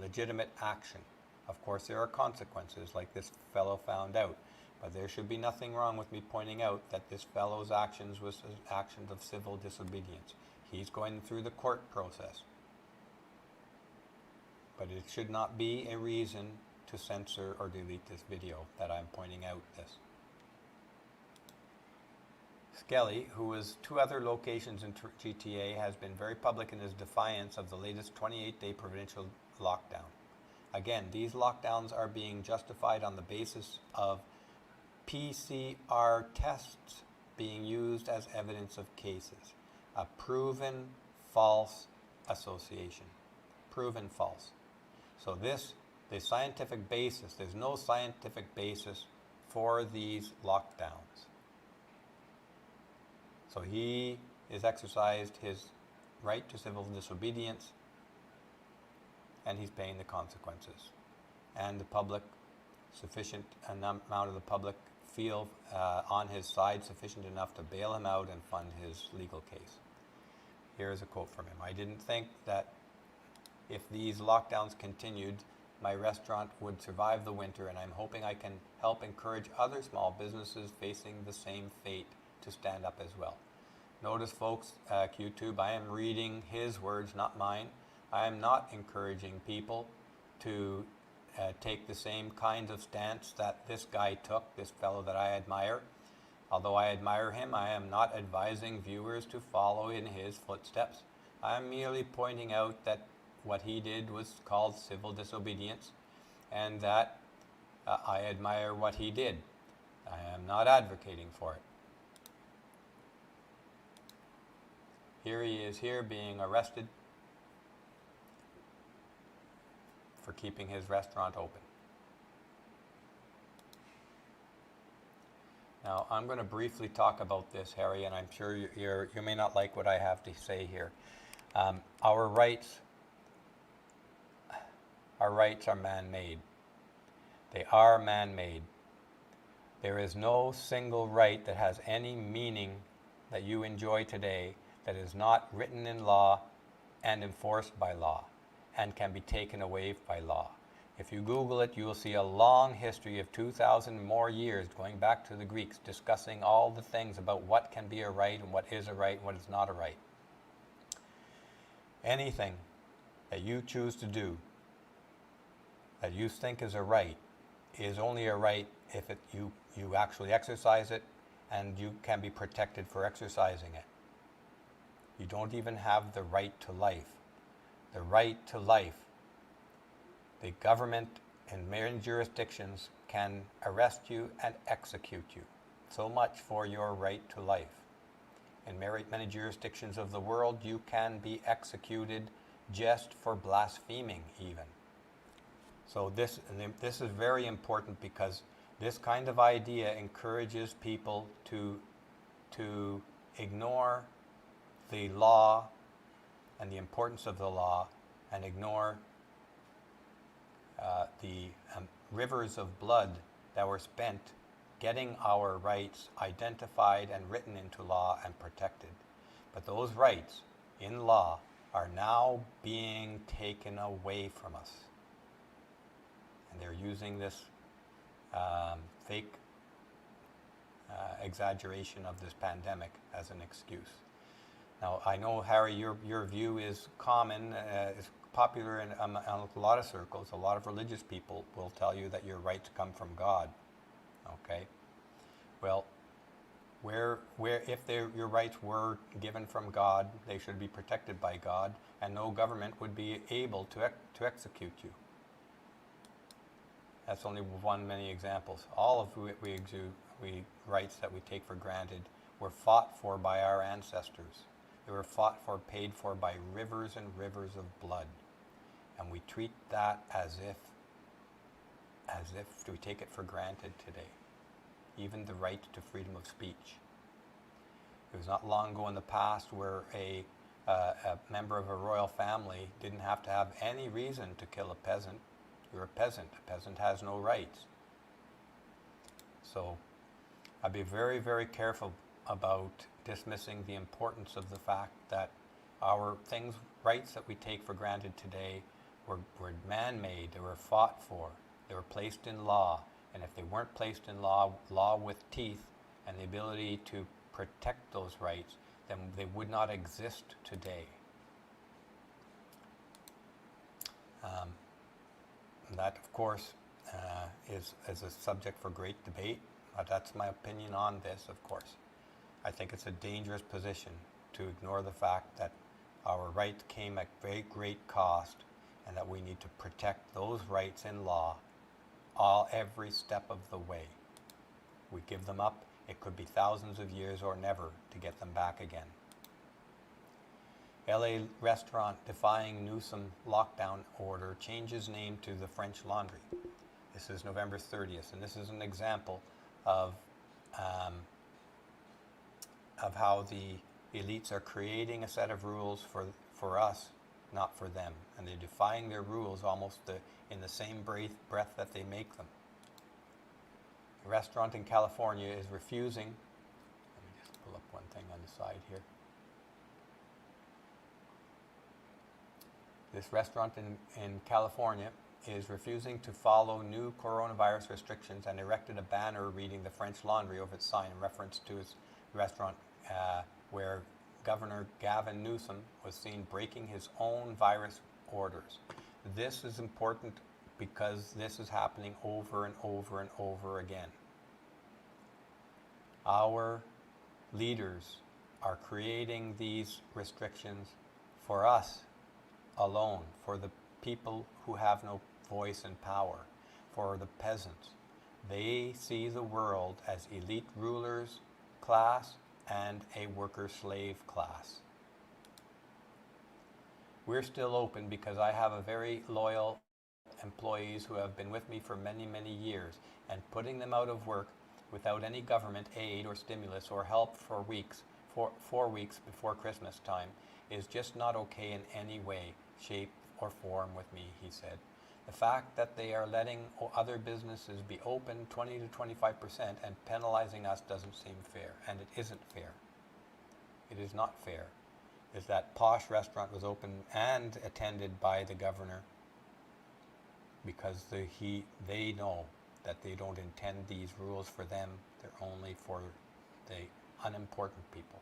Speaker 1: legitimate action. Of course, there are consequences, like this fellow found out. But there should be nothing wrong with me pointing out that this fellow's actions was actions of civil disobedience. He's going through the court process. But it should not be a reason to censor or delete this video that I'm pointing out this. Skelly, who is 2 other locations in GTA, has been very public in his defiance of the latest 28-day provincial lockdown. Again, these lockdowns are being justified on the basis of PCR tests being used as evidence of cases. A proven false association. Proven false. So the scientific basis, there's no scientific basis for these lockdowns. So he has exercised his right to civil disobedience, and he's paying the consequences. And the public, sufficient amount of the public feel on his side, sufficient enough to bail him out and fund his legal case. Here's a quote from him. I didn't think that if these lockdowns continued, my restaurant would survive the winter, and I'm hoping I can help encourage other small businesses facing the same fate to stand up as well. Notice, folks, YouTube, I am reading his words, not mine. I am not encouraging people to take the same kinds of stance that this guy took, this fellow that I admire. Although I admire him, I am not advising viewers to follow in his footsteps. I am merely pointing out that what he did was called civil disobedience, and that I admire what he did. I am not advocating for it. Here he is here being arrested for keeping his restaurant open. Now, I'm going to briefly talk about this, Harry, and I'm sure you may not like what I have to say here. Our rights are man-made. They are man-made. There is no single right that has any meaning that you enjoy today that is not written in law and enforced by law and can be taken away by law. If you Google it, you will see a long history of 2,000 more years going back to the Greeks discussing all the things about what can be a right and what is a right and what is not a right. Anything that you choose to do that you think is a right is only a right if you actually exercise it and you can be protected for exercising it. You don't even have the right to life. The right to life. The government in many jurisdictions can arrest you and execute you. So much for your right to life. In many jurisdictions of the world, you can be executed just for blaspheming even. So this is very important because this kind of idea encourages people to ignore the law and the importance of the law and ignore the rivers of blood that were spent getting our rights identified and written into law and protected. But those rights in law are now being taken away from us. And they're using this fake exaggeration of this pandemic as an excuse. Now, I know, Harry, your view is common, is popular in a lot of circles. A lot of religious people will tell you that your rights come from God. Okay? Well, if your rights were given from God, they should be protected by God, and no government would be able to execute you. That's only one many examples. All of we rights that we take for granted were fought for by our ancestors. They were fought for, paid for by rivers and rivers of blood. And we treat that as if we take it for granted today. Even the right to freedom of speech. It was not long ago in the past where a member of a royal family didn't have to have any reason to kill a peasant. You're a peasant. A peasant has no rights. So I'd be very, very careful about dismissing the importance of the fact that our rights that we take for granted today were man-made, they were fought for, they were placed in law, and if they weren't placed in law with teeth and the ability to protect those rights, then they would not exist today. That, of course, is a subject for great debate. That's my opinion on this, of course. I think it's a dangerous position to ignore the fact that our rights came at very great cost and that we need to protect those rights in law every step of the way. We give them up, it could be thousands of years or never to get them back again. LA restaurant defying Newsom lockdown order changes name to the French Laundry. This is November 30th, and this is an example of how the elites are creating a set of rules for us, not for them. And they're defying their rules almost in the same breath that they make them. A restaurant in California is refusing, let me just pull up one thing on the side here. This restaurant in California is refusing to follow new coronavirus restrictions and erected a banner reading the French Laundry over its sign in reference to its restaurant where Governor Gavin Newsom was seen breaking his own virus orders. This is important because this is happening over and over and over again. Our leaders are creating these restrictions for us alone, for the people who have no voice and power, for the peasants. They see the world as elite rulers class and a worker-slave class. We're still open because I have a very loyal employees who have been with me for many, many years, and putting them out of work without any government aid or stimulus or help for 4 weeks before Christmas time is just not okay in any way, shape, or form with me, he said. The fact that they are letting other businesses be open 20 to 25% and penalizing us doesn't seem fair, and it isn't fair. It is not fair. Is that posh restaurant was open and attended by the governor because they know that they don't intend these rules for them, they're only for the unimportant people.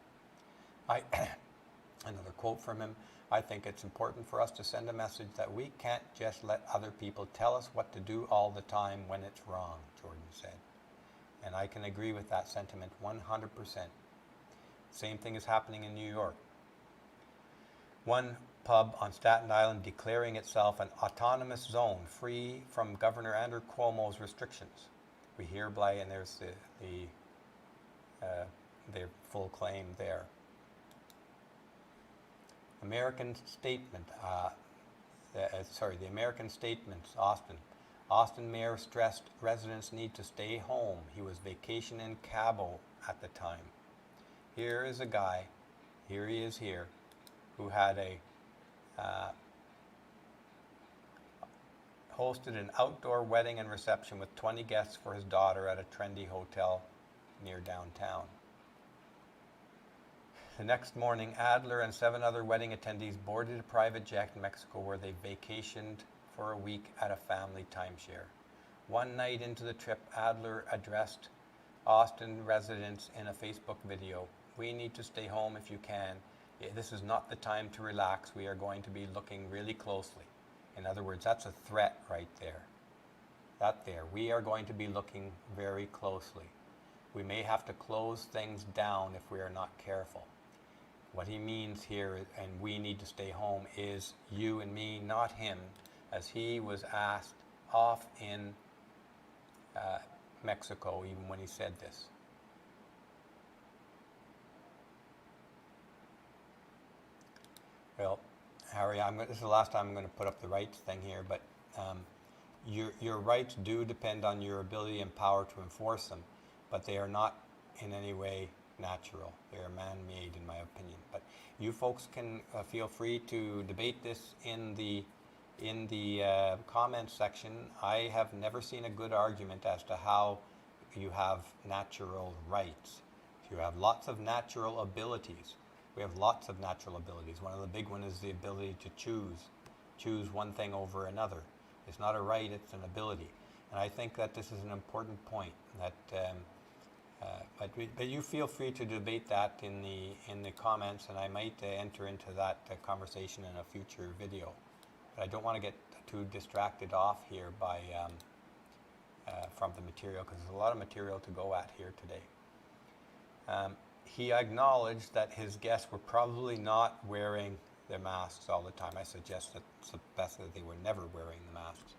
Speaker 1: Another quote from him, I think it's important for us to send a message that we can't just let other people tell us what to do all the time when it's wrong, Jordan said. And I can agree with that sentiment 100%. Same thing is happening in New York. One pub on Staten Island declaring itself an autonomous zone free from Governor Andrew Cuomo's restrictions. We hereby, and there's their full claim there. American Statement, the American Statements, Austin. Austin mayor stressed residents need to stay home. He was vacation in Cabo at the time. Here is a guy, here he is here, who had hosted an outdoor wedding and reception with 20 guests for his daughter at a trendy hotel near downtown. The next morning, Adler and 7 other wedding attendees boarded a private jet in Mexico where they vacationed for a week at a family timeshare. One night into the trip, Adler addressed Austin residents in a Facebook video. We need to stay home if you can. This is not the time to relax. We are going to be looking really closely. In other words, that's a threat right there. That there. We are going to be looking very closely. We may have to close things down if we are not careful. What he means here, and we need to stay home, is you and me, not him, as he was asked off in Mexico, even when he said this. Well, Harry, this is the last time I'm going to put up the rights thing here, but your rights do depend on your ability and power to enforce them, but they are not in any way natural. They are man-made, in my opinion. But you folks can feel free to debate this in the comments section. I have never seen a good argument as to how you have natural rights. You have lots of natural abilities. We have lots of natural abilities. One of the big ones is the ability to choose one thing over another. It's not a right, it's an ability. And I think that this is an important point. That, but you feel free to debate that in the comments, and I might enter into that conversation in a future video. But I don't want to get too distracted off here by from the material, because there's a lot of material to go at here today. He acknowledged that his guests were probably not wearing their masks all the time. I suggest that it's best that they were never wearing the masks.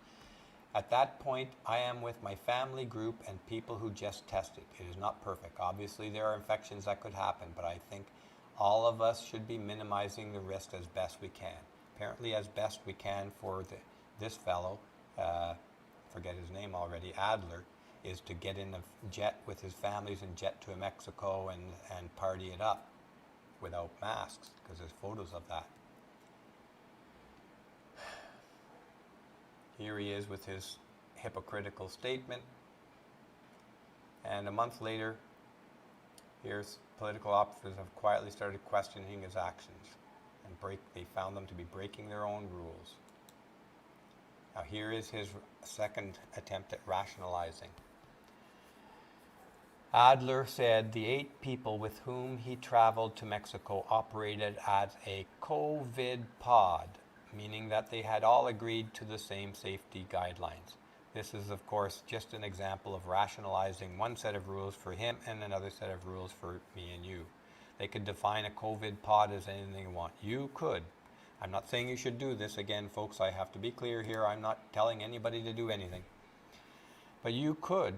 Speaker 1: At that point, I am with my family group and people who just tested. It is not perfect. Obviously, there are infections that could happen, but I think all of us should be minimizing the risk as best we can. Apparently, as best we can for this fellow, forget his name already, Adler, is to get in a jet with his families and jet to Mexico and party it up without masks, because there's photos of that. Here he is with his hypocritical statement. And a month later, here's political operatives have quietly started questioning his actions, and they found them to be breaking their own rules. Now here is his second attempt at rationalizing. Adler said the 8 people with whom he traveled to Mexico operated as a COVID pod, meaning that they had all agreed to the same safety guidelines. This is, of course, just an example of rationalizing one set of rules for him and another set of rules for me and you. They could define a COVID pod as anything they want. You could. I'm not saying you should do this. Again, folks, I have to be clear here. I'm not telling anybody to do anything. But you could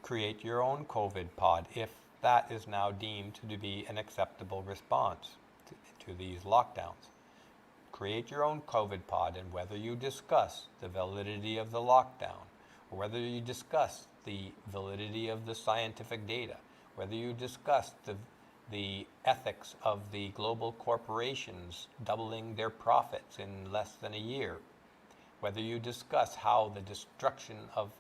Speaker 1: create your own COVID pod if that is now deemed to be an acceptable response to these lockdowns. Create your own COVID pod, and whether you discuss the validity of the lockdown, or whether you discuss the validity of the scientific data, whether you discuss the ethics of the global corporations doubling their profits in less than a year, whether you discuss how the destruction of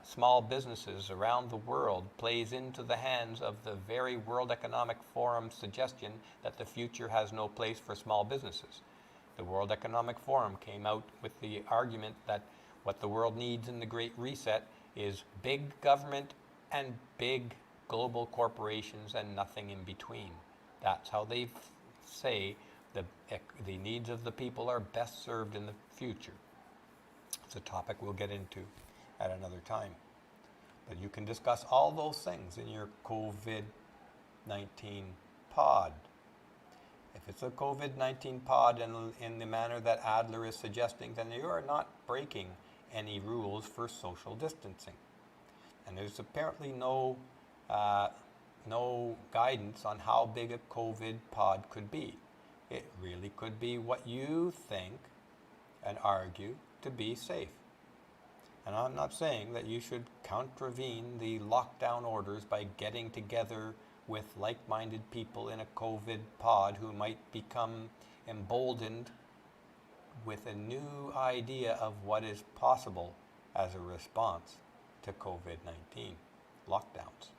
Speaker 1: small businesses around the world plays into the hands of the very World Economic Forum's suggestion that the future has no place for small businesses. The World Economic Forum came out with the argument that what the world needs in the Great Reset is big government and big global corporations and nothing in between. That's how they say the needs of the people are best served in the future. It's a topic we'll get into at another time. But you can discuss all those things in your COVID-19 pod. If it's a COVID-19 pod in the manner that Adler is suggesting, then you are not breaking any rules for social distancing. And there's apparently no guidance on how big a COVID pod could be. It really could be what you think and argue to be safe. And I'm not saying that you should contravene the lockdown orders by getting together with like-minded people in a COVID pod who might become emboldened with a new idea of what is possible as a response to COVID-19 lockdowns.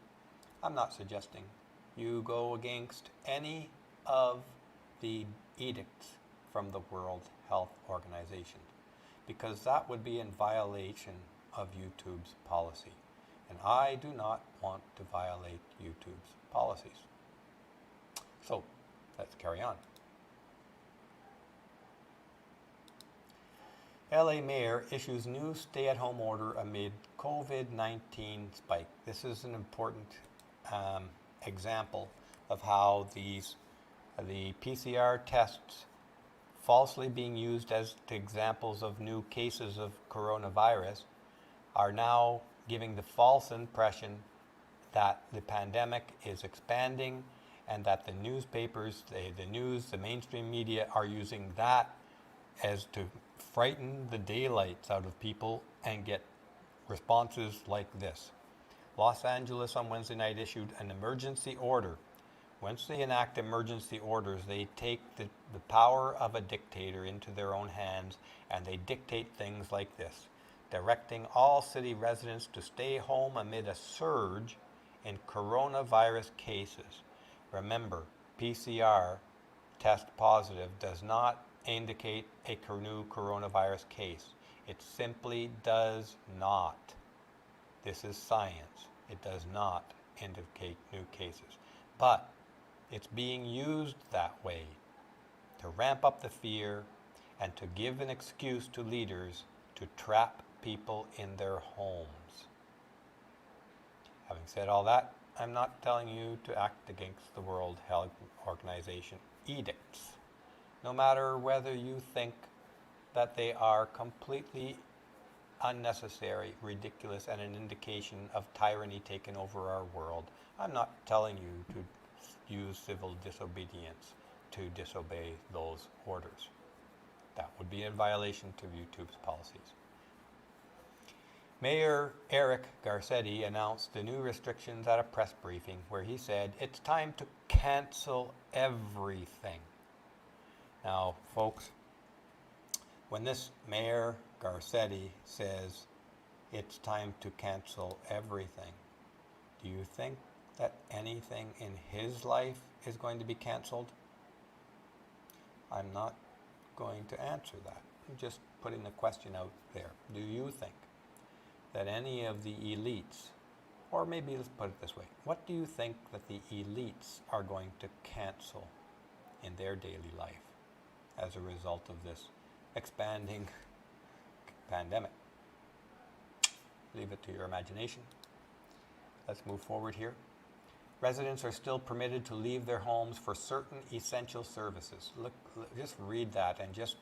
Speaker 1: I'm not suggesting you go against any of the edicts from the World Health Organization, because that would be in violation of YouTube's policy. And I do not want to violate YouTube's policies. So, Let's carry on. LA Mayor issues new stay-at-home order amid COVID-19 spike. This is an important example of how the PCR tests falsely being used as examples of new cases of coronavirus are now giving the false impression that the pandemic is expanding and that the newspapers, the news, the mainstream media are using that as to frighten the daylights out of people and get responses like this. Los Angeles on Wednesday night issued an emergency order. Once they enact emergency orders, they take the power of a dictator into their own hands and they dictate things like this, directing all city residents to stay home amid a surge in coronavirus cases. Remember, PCR test positive does not indicate a new coronavirus case. It simply does not. This is science. It does not indicate new cases. But it's being used that way to ramp up the fear and to give an excuse to leaders to trap people in their homes. Having said all that, I'm not telling you to act against the World Health Organization edicts, no matter whether you think that they are completely unnecessary, ridiculous, and an indication of tyranny taking over our world. I'm not telling you to use civil disobedience to disobey those orders. That would be in violation to YouTube's policies. Mayor Eric Garcetti announced the new restrictions at a press briefing where he said it's time to cancel everything. Now, folks, when this Mayor Garcetti says it's time to cancel everything, do you think that anything in his life is going to be canceled? I'm not going to answer that. I'm just putting the question out there. Do you think that any of the elites, or maybe let's put it this way, what do you think that the elites are going to cancel in their daily life as a result of this expanding pandemic? Leave it to your imagination. Let's move forward here. Residents are still permitted to leave their homes for certain essential services. Look, just read that and just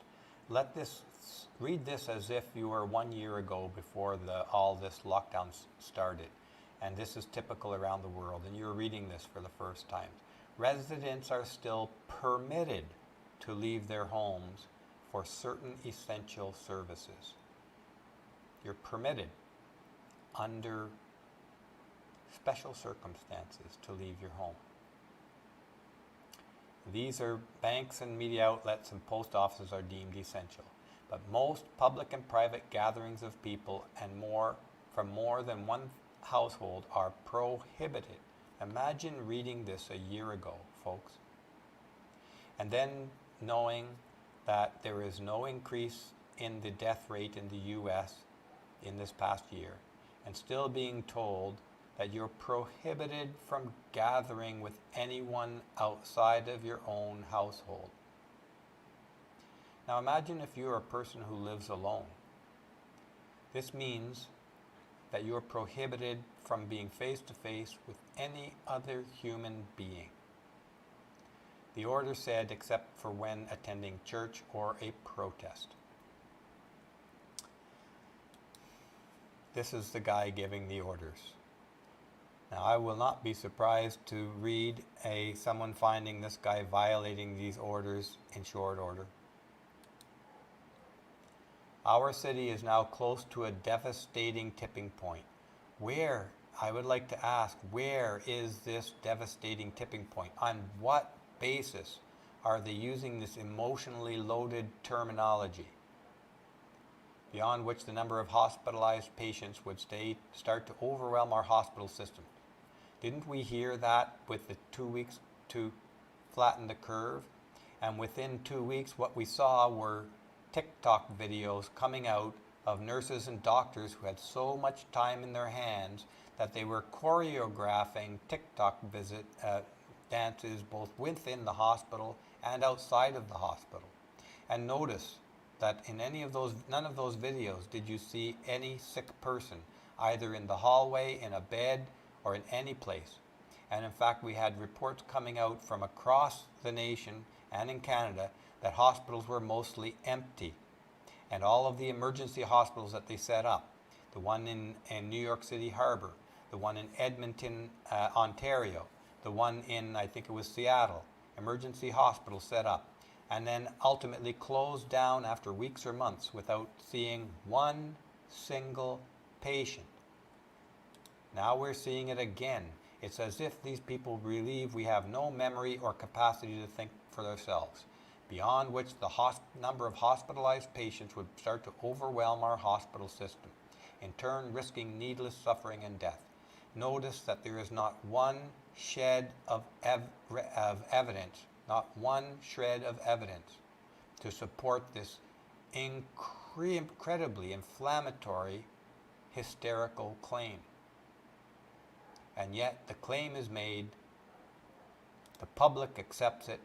Speaker 1: read this as if you were 1 year ago before all this lockdown started. And this is typical around the world, and you're reading this for the first time. Residents are still permitted to leave their homes for certain essential services. You're permitted under special circumstances to leave your home. These are banks and media outlets and post offices are deemed essential, but most public and private gatherings of people and from more than one household are prohibited. Imagine reading this a year ago, folks, and then knowing that there is no increase in the death rate in the US in this past year, and still being told that you're prohibited from gathering with anyone outside of your own household. Now imagine if you're a person who lives alone. This means that you're prohibited from being face to face with any other human being. The order said except for when attending church or a protest. This is the guy giving the orders. Now, I will not be surprised to read someone finding this guy violating these orders in short order. Our city is now close to a devastating tipping point. Where, I would like to ask, where is this devastating tipping point? On what basis are they using this emotionally loaded terminology, beyond which the number of hospitalized patients would start to overwhelm our hospital system? Didn't we hear that with the 2 weeks to flatten the curve? And within 2 weeks, what we saw were TikTok videos coming out of nurses and doctors who had so much time in their hands that they were choreographing TikTok dances both within the hospital and outside of the hospital. And notice that in none of those videos did you see any sick person, either in the hallway, in a bed, or in any place. And in fact, we had reports coming out from across the nation and in Canada that hospitals were mostly empty. And all of the emergency hospitals that they set up, the one in New York City Harbor, the one in Edmonton, Ontario, the one in, I think it was Seattle, emergency hospital set up, and then ultimately closed down after weeks or months without seeing one single patient. Now we're seeing it again. It's as if these people believe we have no memory or capacity to think for ourselves, beyond which the number of hospitalized patients would start to overwhelm our hospital system, in turn risking needless suffering and death. Notice that there is not one shed of evidence, not one shred of evidence to support this incredibly inflammatory, hysterical claim. And yet the claim is made, the public accepts it,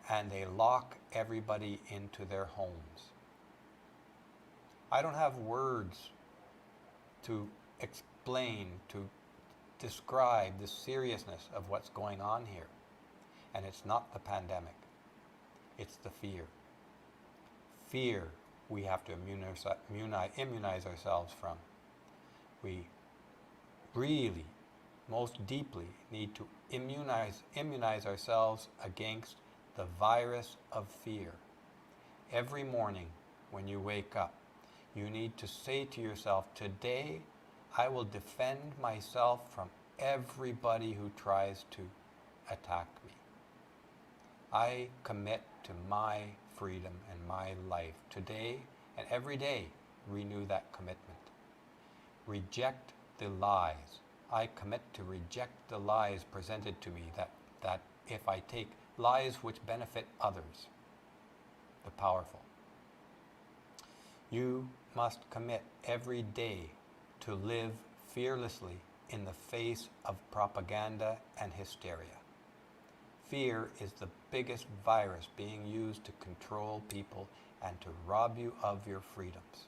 Speaker 1: and they lock everybody into their homes. I don't have words to explain, to describe the seriousness of what's going on here. And it's not the pandemic, it's the fear. Fear we have to immunize ourselves from. We really, most deeply, need to immunize ourselves against the virus of fear. Every morning when you wake up, you need to say to yourself, today I will defend myself from everybody who tries to attack me. I commit to my freedom and my life. Today and every day, renew that commitment. Reject the lies. I commit to reject the lies presented to me that if I take lies which benefit others, the powerful. You must commit every day to live fearlessly in the face of propaganda and hysteria. Fear is the biggest virus being used to control people and to rob you of your freedoms.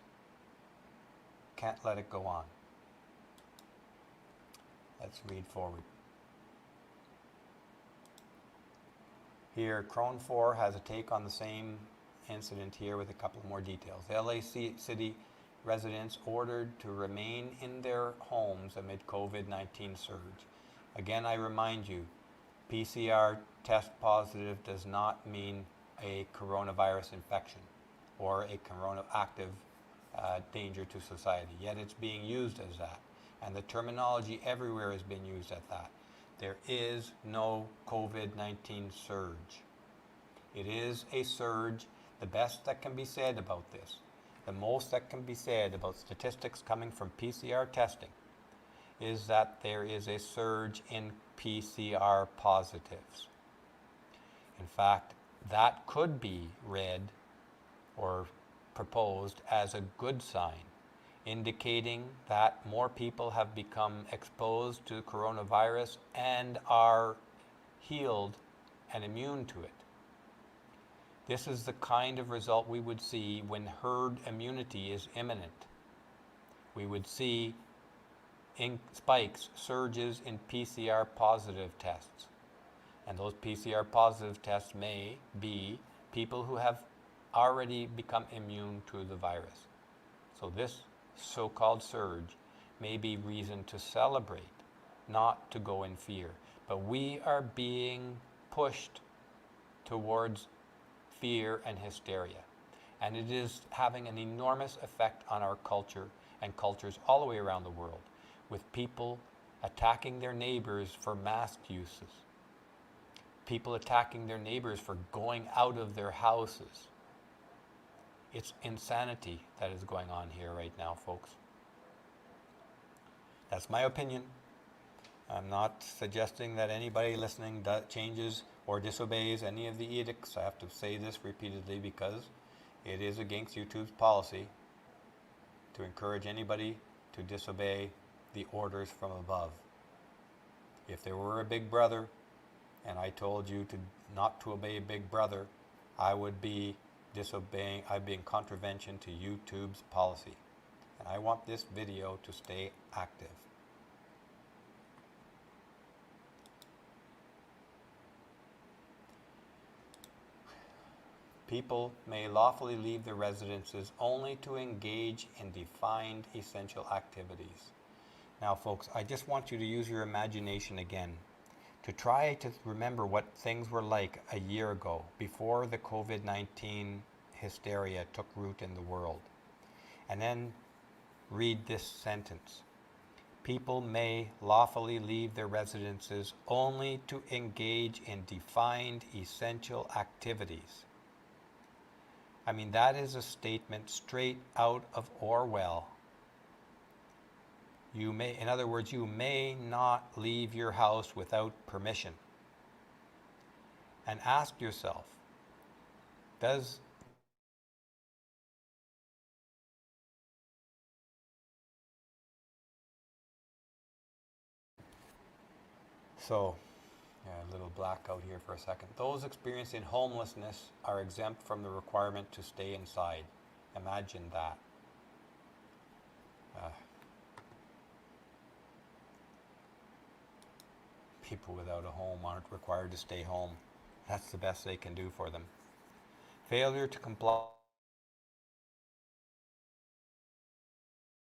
Speaker 1: Can't let it go on. Let's read forward. Here, Crone 4 has a take on the same incident here with a couple more details. LA City residents ordered to remain in their homes amid COVID-19 surge. Again, I remind you, PCR test positive does not mean a coronavirus infection or a active danger to society, yet it's being used as that. And the terminology everywhere has been used at that. There is no COVID-19 surge. It is a surge. The best that can be said about this, the most that can be said about statistics coming from PCR testing, is that there is a surge in PCR positives. In fact, that could be read or proposed as a good sign, indicating that more people have become exposed to coronavirus and are healed and immune to it. This is the kind of result we would see when herd immunity is imminent. We would see spikes, surges in PCR positive tests. And those PCR positive tests may be people who have already become immune to the virus. So this so-called surge may be reason to celebrate, not to go in fear. But we are being pushed towards fear and hysteria. And it is having an enormous effect on our culture and cultures all the way around the world, with people attacking their neighbors for mask uses, people attacking their neighbors for going out of their houses. It's insanity that is going on here right now, folks. That's my opinion. I'm not suggesting that anybody listening changes or disobeys any of the edicts. I have to say this repeatedly because it is against YouTube's policy to encourage anybody to disobey the orders from above. If there were a big brother and I told you to not to obey Big Brother, I would be disobeying, I'd be in contravention to YouTube's policy. And I want this video to stay active. People may lawfully leave their residences only to engage in defined essential activities. Now, folks, I just want you to use your imagination again to try to remember what things were like a year ago, before the COVID-19 hysteria took root in the world. And then read this sentence. People may lawfully leave their residences only to engage in defined essential activities. I mean, that is a statement straight out of Orwell. You may, in other words, you may not leave your house without permission. And ask yourself, does so, yeah, a little blackout here for a second. Those experiencing homelessness are exempt from the requirement to stay inside. Imagine that. People without a home aren't required to stay home. That's the best they can do for them. Failure to comply